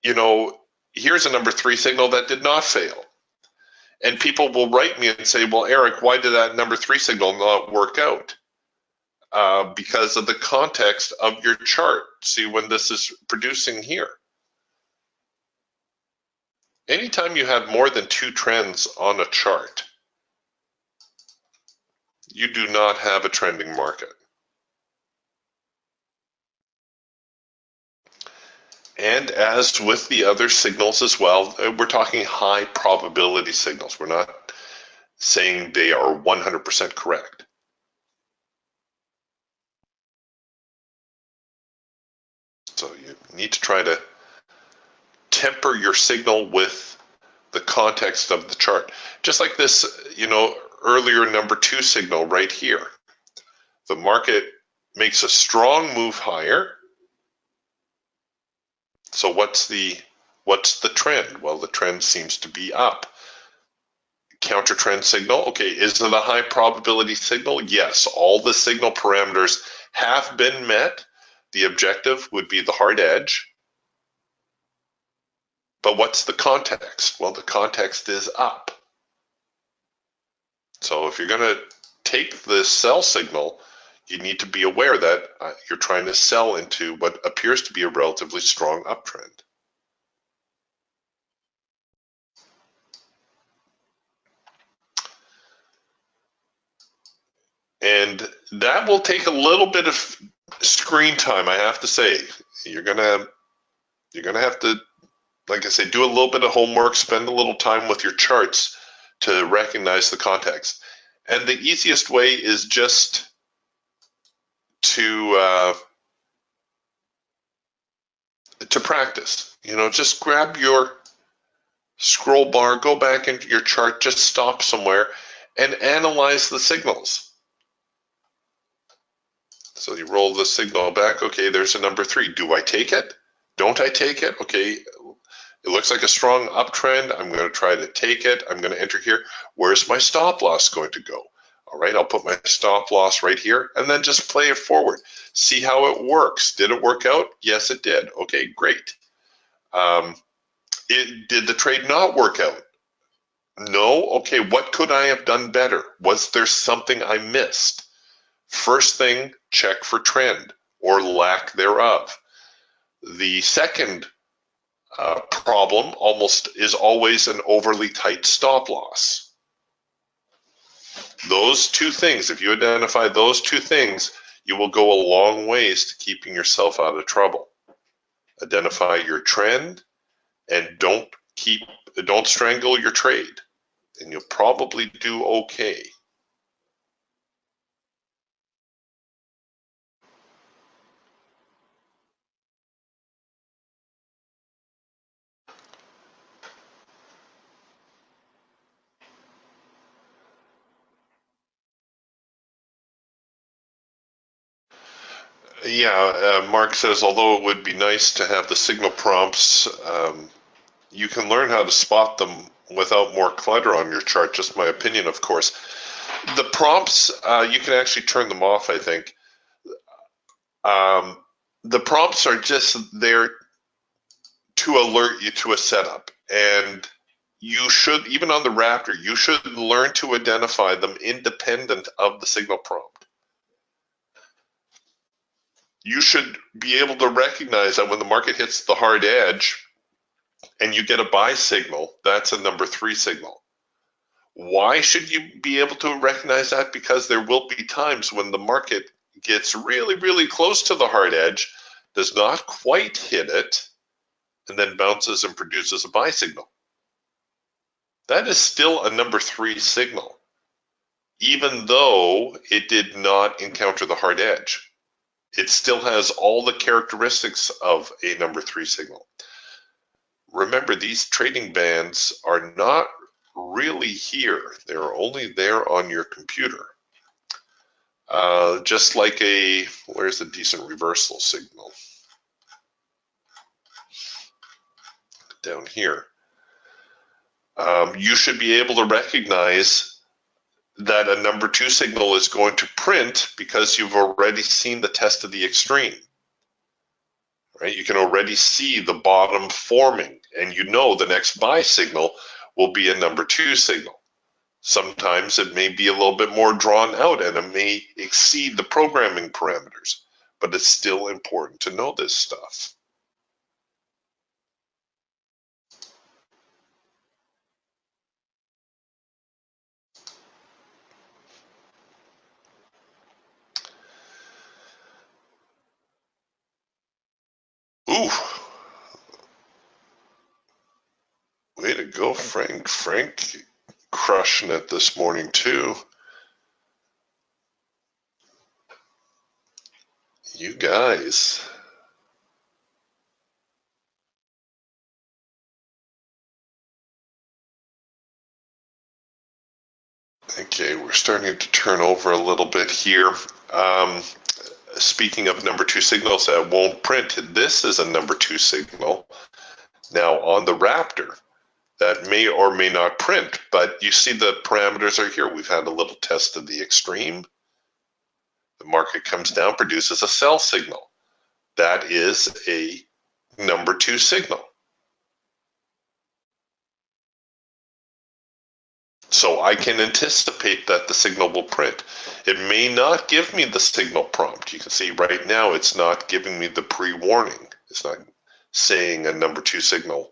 you know, here's a number 3 signal that did not fail. And people will write me and say, well, Eric, why did that number 3 signal not work out? Because of the context of your chart. See, when this is producing here. Anytime you have more than 2 trends on a chart, you do not have a trending market. And as with the other signals as well, we're talking high probability signals. We're not saying they are 100% correct. So you need to try to temper your signal with the context of the chart. Just like this, you know, earlier number 2 signal right here. The market makes a strong move higher. So what's the trend? Well, the trend seems to be up. Counter trend signal. Okay, is it a high probability signal? Yes, all the signal parameters have been met. The objective would be the hard edge. But what's the context? Well, the context is up. So if you're going to take the sell signal, you need to be aware that you're trying to sell into what appears to be a relatively strong uptrend. And that will take a little bit of screen time, I have to say. You're gonna have to, like I say, do a little bit of homework, spend a little time with your charts to recognize the context. And the easiest way is just to practice. You know, just grab your scroll bar, go back into your chart, just stop somewhere and analyze the signals. So you roll the signal back. Okay, there's a number 3. Do I take it? Don't I take it? Okay, it looks like a strong uptrend. I'm going to try to take it. I'm going to enter here. Where's my stop loss going to go? All right, I'll put my stop loss right here and then just play it forward. See how it works. Did it work out? Yes, it did. Okay, great. Did the trade not work out? No? Okay, what could I have done better? Was there something I missed? First thing, check for trend or lack thereof. The second problem almost is always an overly tight stop loss. Those 2 things, if you identify those 2 things, you will go a long ways to keeping yourself out of trouble. Identify your trend and don't strangle your trade, and you'll probably do okay. Yeah, Mark says, although it would be nice to have the signal prompts, you can learn how to spot them without more clutter on your chart. Just my opinion, of course. The prompts, you can actually turn them off, I think. The prompts are just there to alert you to a setup. And you should, even on the Raptor, you should learn to identify them independent of the signal prompt. You should be able to recognize that when the market hits the hard edge and you get a buy signal, that's a number 3 signal. Why should you be able to recognize that? Because there will be times when the market gets really, really close to the hard edge, does not quite hit it, and then bounces and produces a buy signal. That is still a number 3 signal, even though it did not encounter the hard edge. It still has all the characteristics of a number 3 signal. Remember, these trading bands are not really here. They're only there on your computer. Just like where's the decent reversal signal? Down here. You should be able to recognize that a number 2 signal is going to print because you've already seen the test of the extreme. Right? You can already see the bottom forming, and you know the next buy signal will be a number 2 signal. Sometimes it may be a little bit more drawn out and it may exceed the programming parameters, but it's still important to know this stuff. Ooh, way to go, Frank. Frank crushing it this morning too. You guys. Okay, we're starting to turn over a little bit here. Speaking of number 2 signals that won't print, this is a number 2 signal. Now on the Raptor, that may or may not print, but you see the parameters are here. We've had a little test of the extreme. The market comes down, produces a sell signal. That is a number 2 signal. So I can anticipate that the signal will print. It may not give me the signal prompt. You can see right now it's not giving me the pre-warning. It's not saying a number 2 signal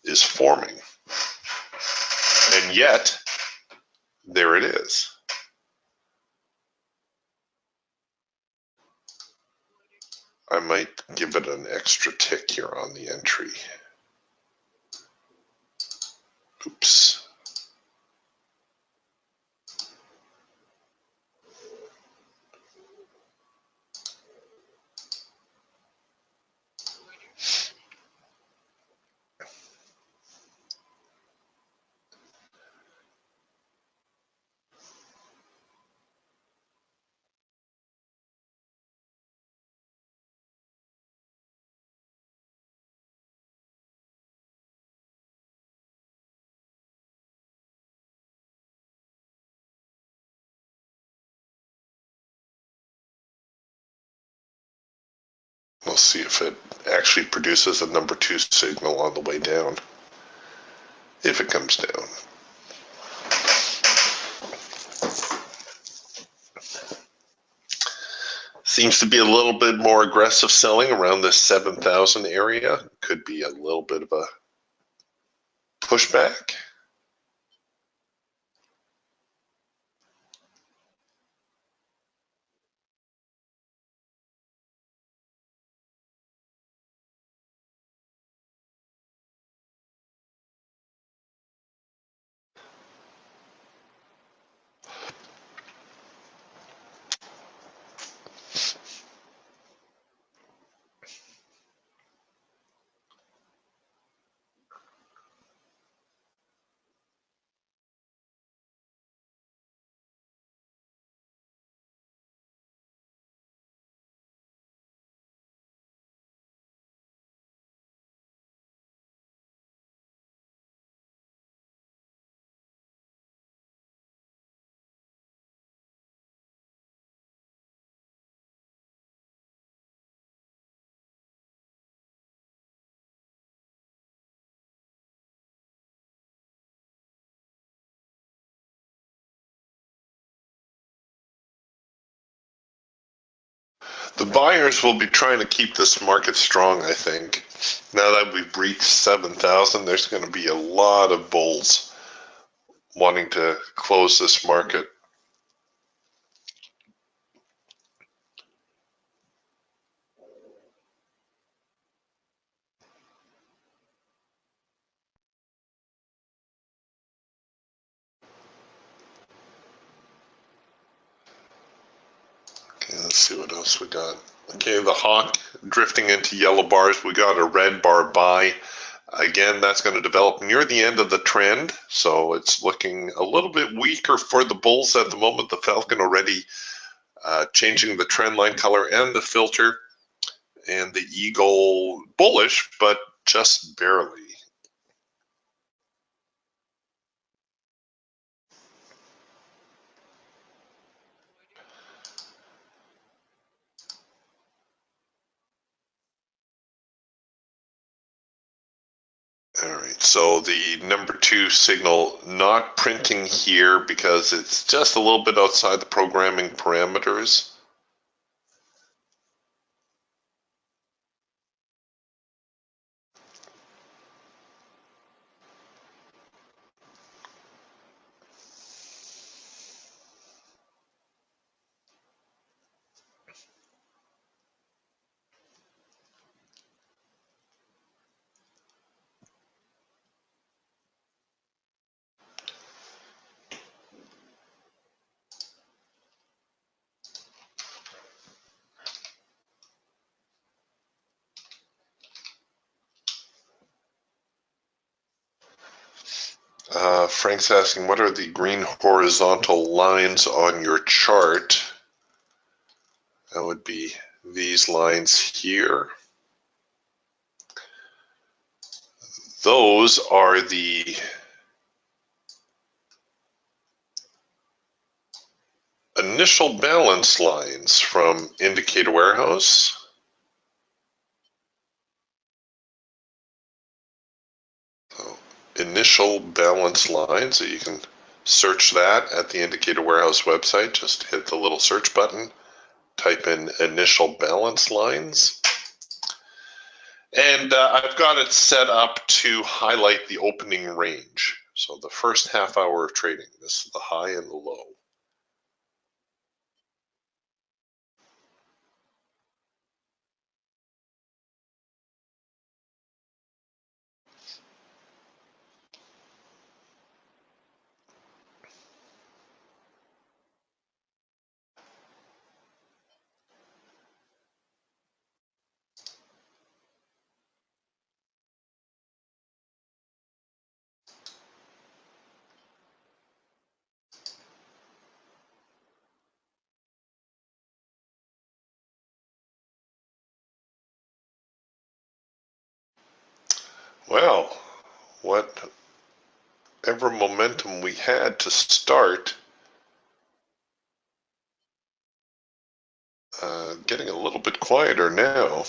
is forming. And yet, there it is. I might give it an extra tick here on the entry. Oops. We'll see if it actually produces a number 2 signal on the way down, if it comes down. Seems to be a little bit more aggressive selling around this 7,000 area. Could be a little bit of a pushback. The buyers will be trying to keep this market strong, I think. Now that we've reached 7,000, there's going to be a lot of bulls wanting to close this market. Okay, let's see what else we got. Okay, the hawk drifting into yellow bars. We got a red bar buy. Again, that's going to develop near the end of the trend, so it's looking a little bit weaker for the bulls at the moment. The Falcon already changing the trend line color and the filter, and the Eagle bullish, but just barely. All right, so the number 2 signal not printing here because it's just a little bit outside the programming parameters. Frank's asking, what are the green horizontal lines on your chart? That would be these lines here. Those are the initial balance lines from Indicator Warehouse. So, initial balance lines, so you can search that at the Indicator Warehouse website. Just hit the little search button, type in initial balance lines. And I've got it set up to highlight the opening range. So the first half hour of trading, this is the high and the low. Well, whatever momentum we had to start, getting a little bit quieter now.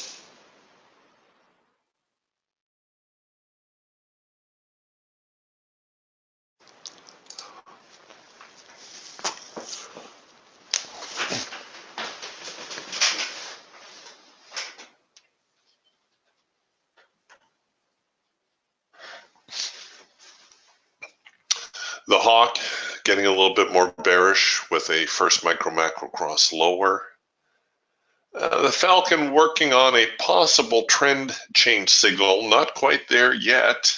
The hawk getting a little bit more bearish with a first micro macro cross lower. The Falcon working on a possible trend change signal, not quite there yet.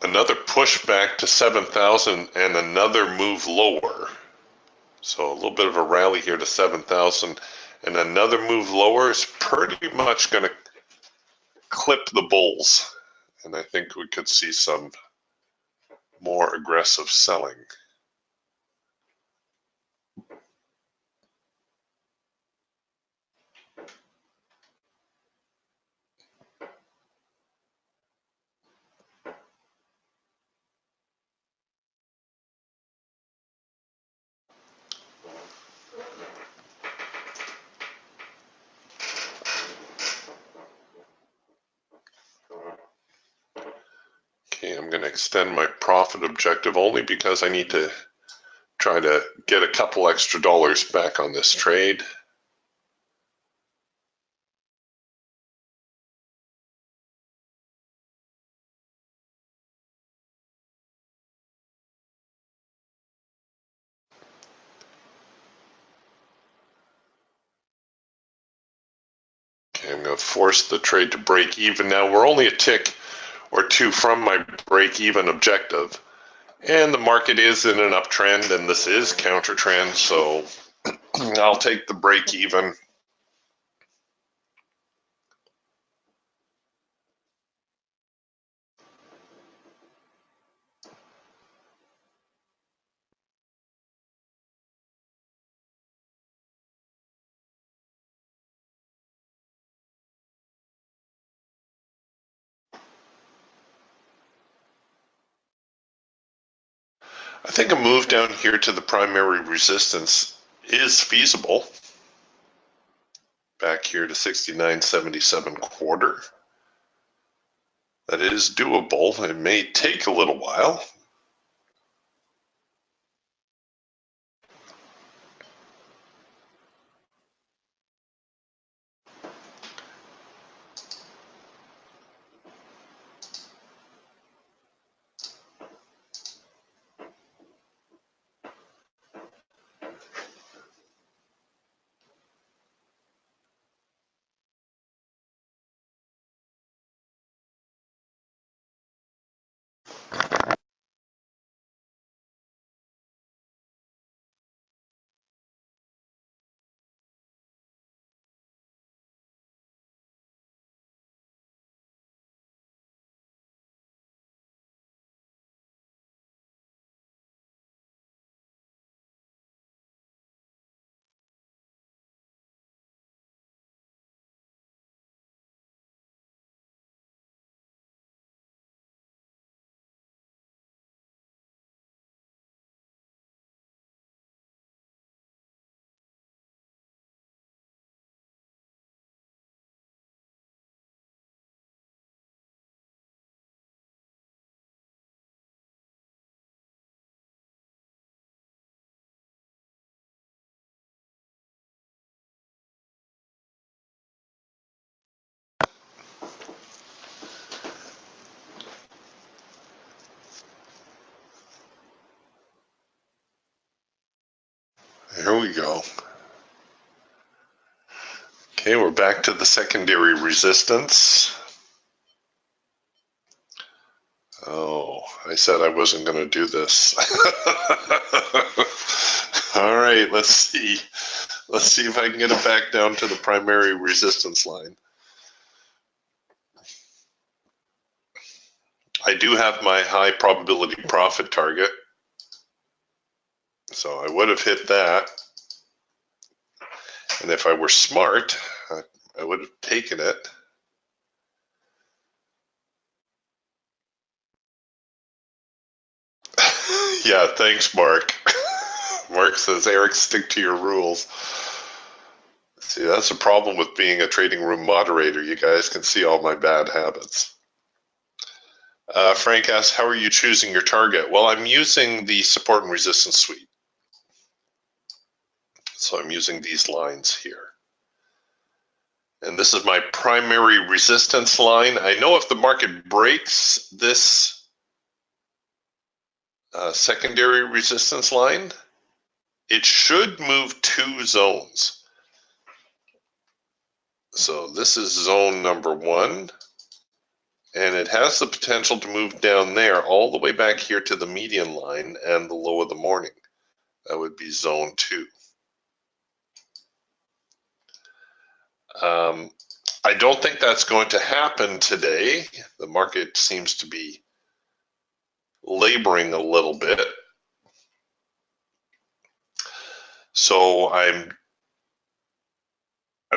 Another push back to 7,000 and another move lower. So a little bit of a rally here to 7,000 and another move lower is pretty much going to clip the bulls. And I think we could see some more aggressive selling. Okay, I'm going to extend my profit objective only because I need to try to get a couple extra dollars back on this trade. Okay, I'm going to force the trade to break even. Now we're only a tick or two from my break even objective. And the market is in an uptrend, and this is counter trend, so I'll take the break even. I think a move down here to the primary resistance is feasible. Back here to 69.77 quarter. That is doable. It may take a little while. Here we go. Okay, we're back to the secondary resistance. Oh, I said I wasn't going to do this. All right, let's see. Let's see if I can get it back down to the primary resistance line. I do have my high probability profit target, so I would have hit that. And if I were smart, I would have taken it. Yeah, thanks, Mark. Mark says, Eric, stick to your rules. See, that's the problem with being a trading room moderator. You guys can see all my bad habits. Frank asks, how are you choosing your target? Well, I'm using the support and resistance suite. So I'm using these lines here. And this is my primary resistance line. I know if the market breaks this secondary resistance line, it should move two zones. So this is zone number one, and it has the potential to move down there all the way back here to the median line and the low of the morning. That would be zone two. I don't think that's going to happen today. The market seems to be laboring a little bit. So I'm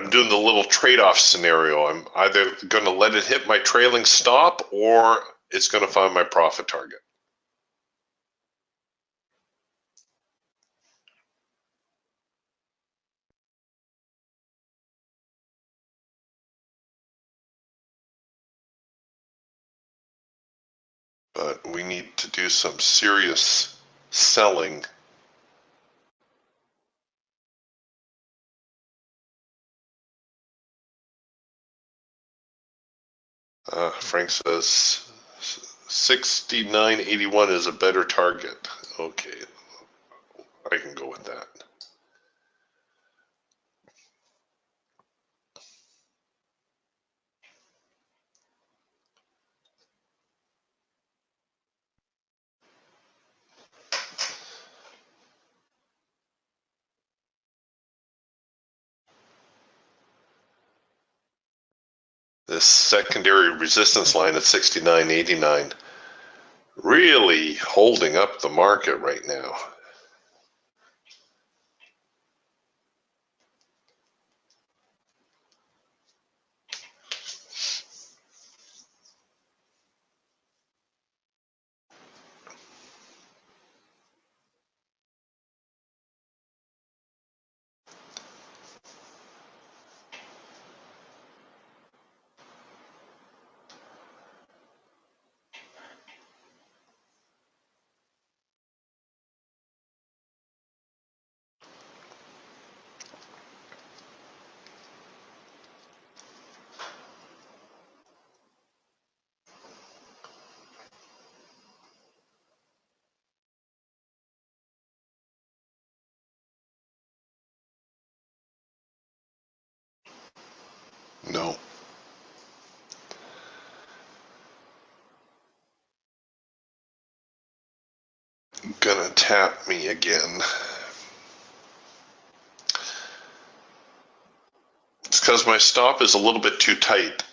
doing the little trade-off scenario. I'm either going to let it hit my trailing stop or it's going to find my profit target. But we need to do some serious selling. Frank says 69.81 is a better target. Okay, I can go with that. This secondary resistance line at 69.89 really holding up the market right now. No. Gonna tap me again. It's because my stop is a little bit too tight.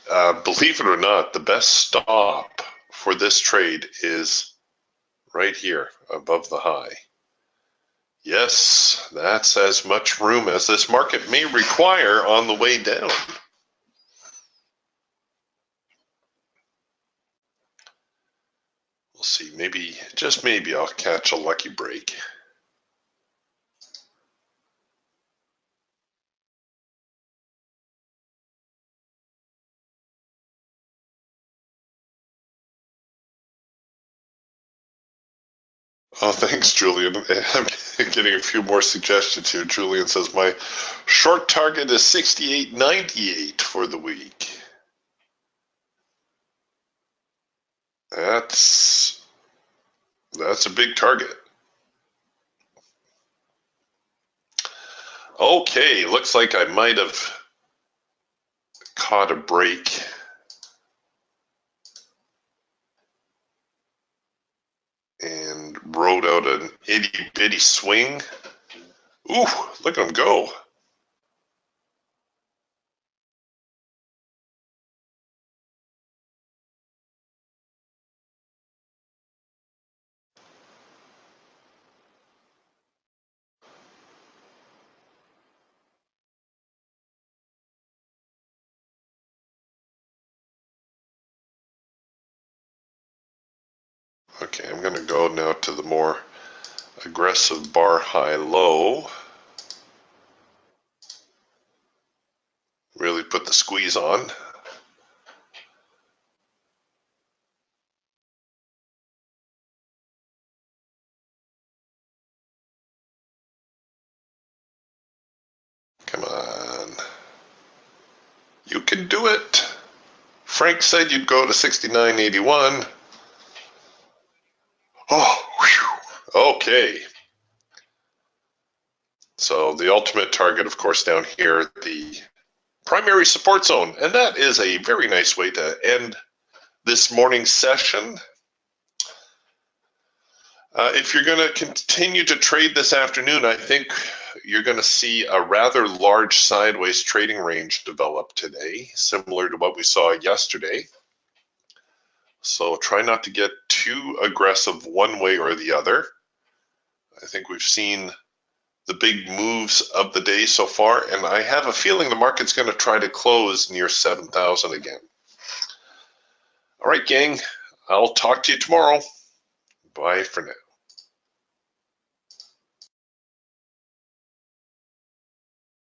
Believe it or not, the best stop for this trade is right here above the high. Yes, that's as much room as this market may require on the way down. We'll see, maybe, just maybe I'll catch a lucky break. Oh, thanks, Julian. I'm getting a few more suggestions here. Julian says my short target is 68.98 for the week. That's a big target. Okay, looks like I might have caught a break. And rode out an itty bitty swing. Ooh, look at him go. Okay, I'm going to go now to the more aggressive bar high low. Really put the squeeze on. Come on. You can do it. Frank said you'd go to 69.81. Oh, whew. Okay. So the ultimate target, of course, down here, the primary support zone. And that is a very nice way to end this morning's session. If you're going to continue to trade this afternoon, I think you're going to see a rather large sideways trading range develop today, similar to what we saw yesterday. So try not to get too aggressive one way or the other. I think we've seen the big moves of the day so far, and I have a feeling the market's going to try to close near 7,000 again. All right, gang, I'll talk to you tomorrow. Bye for now.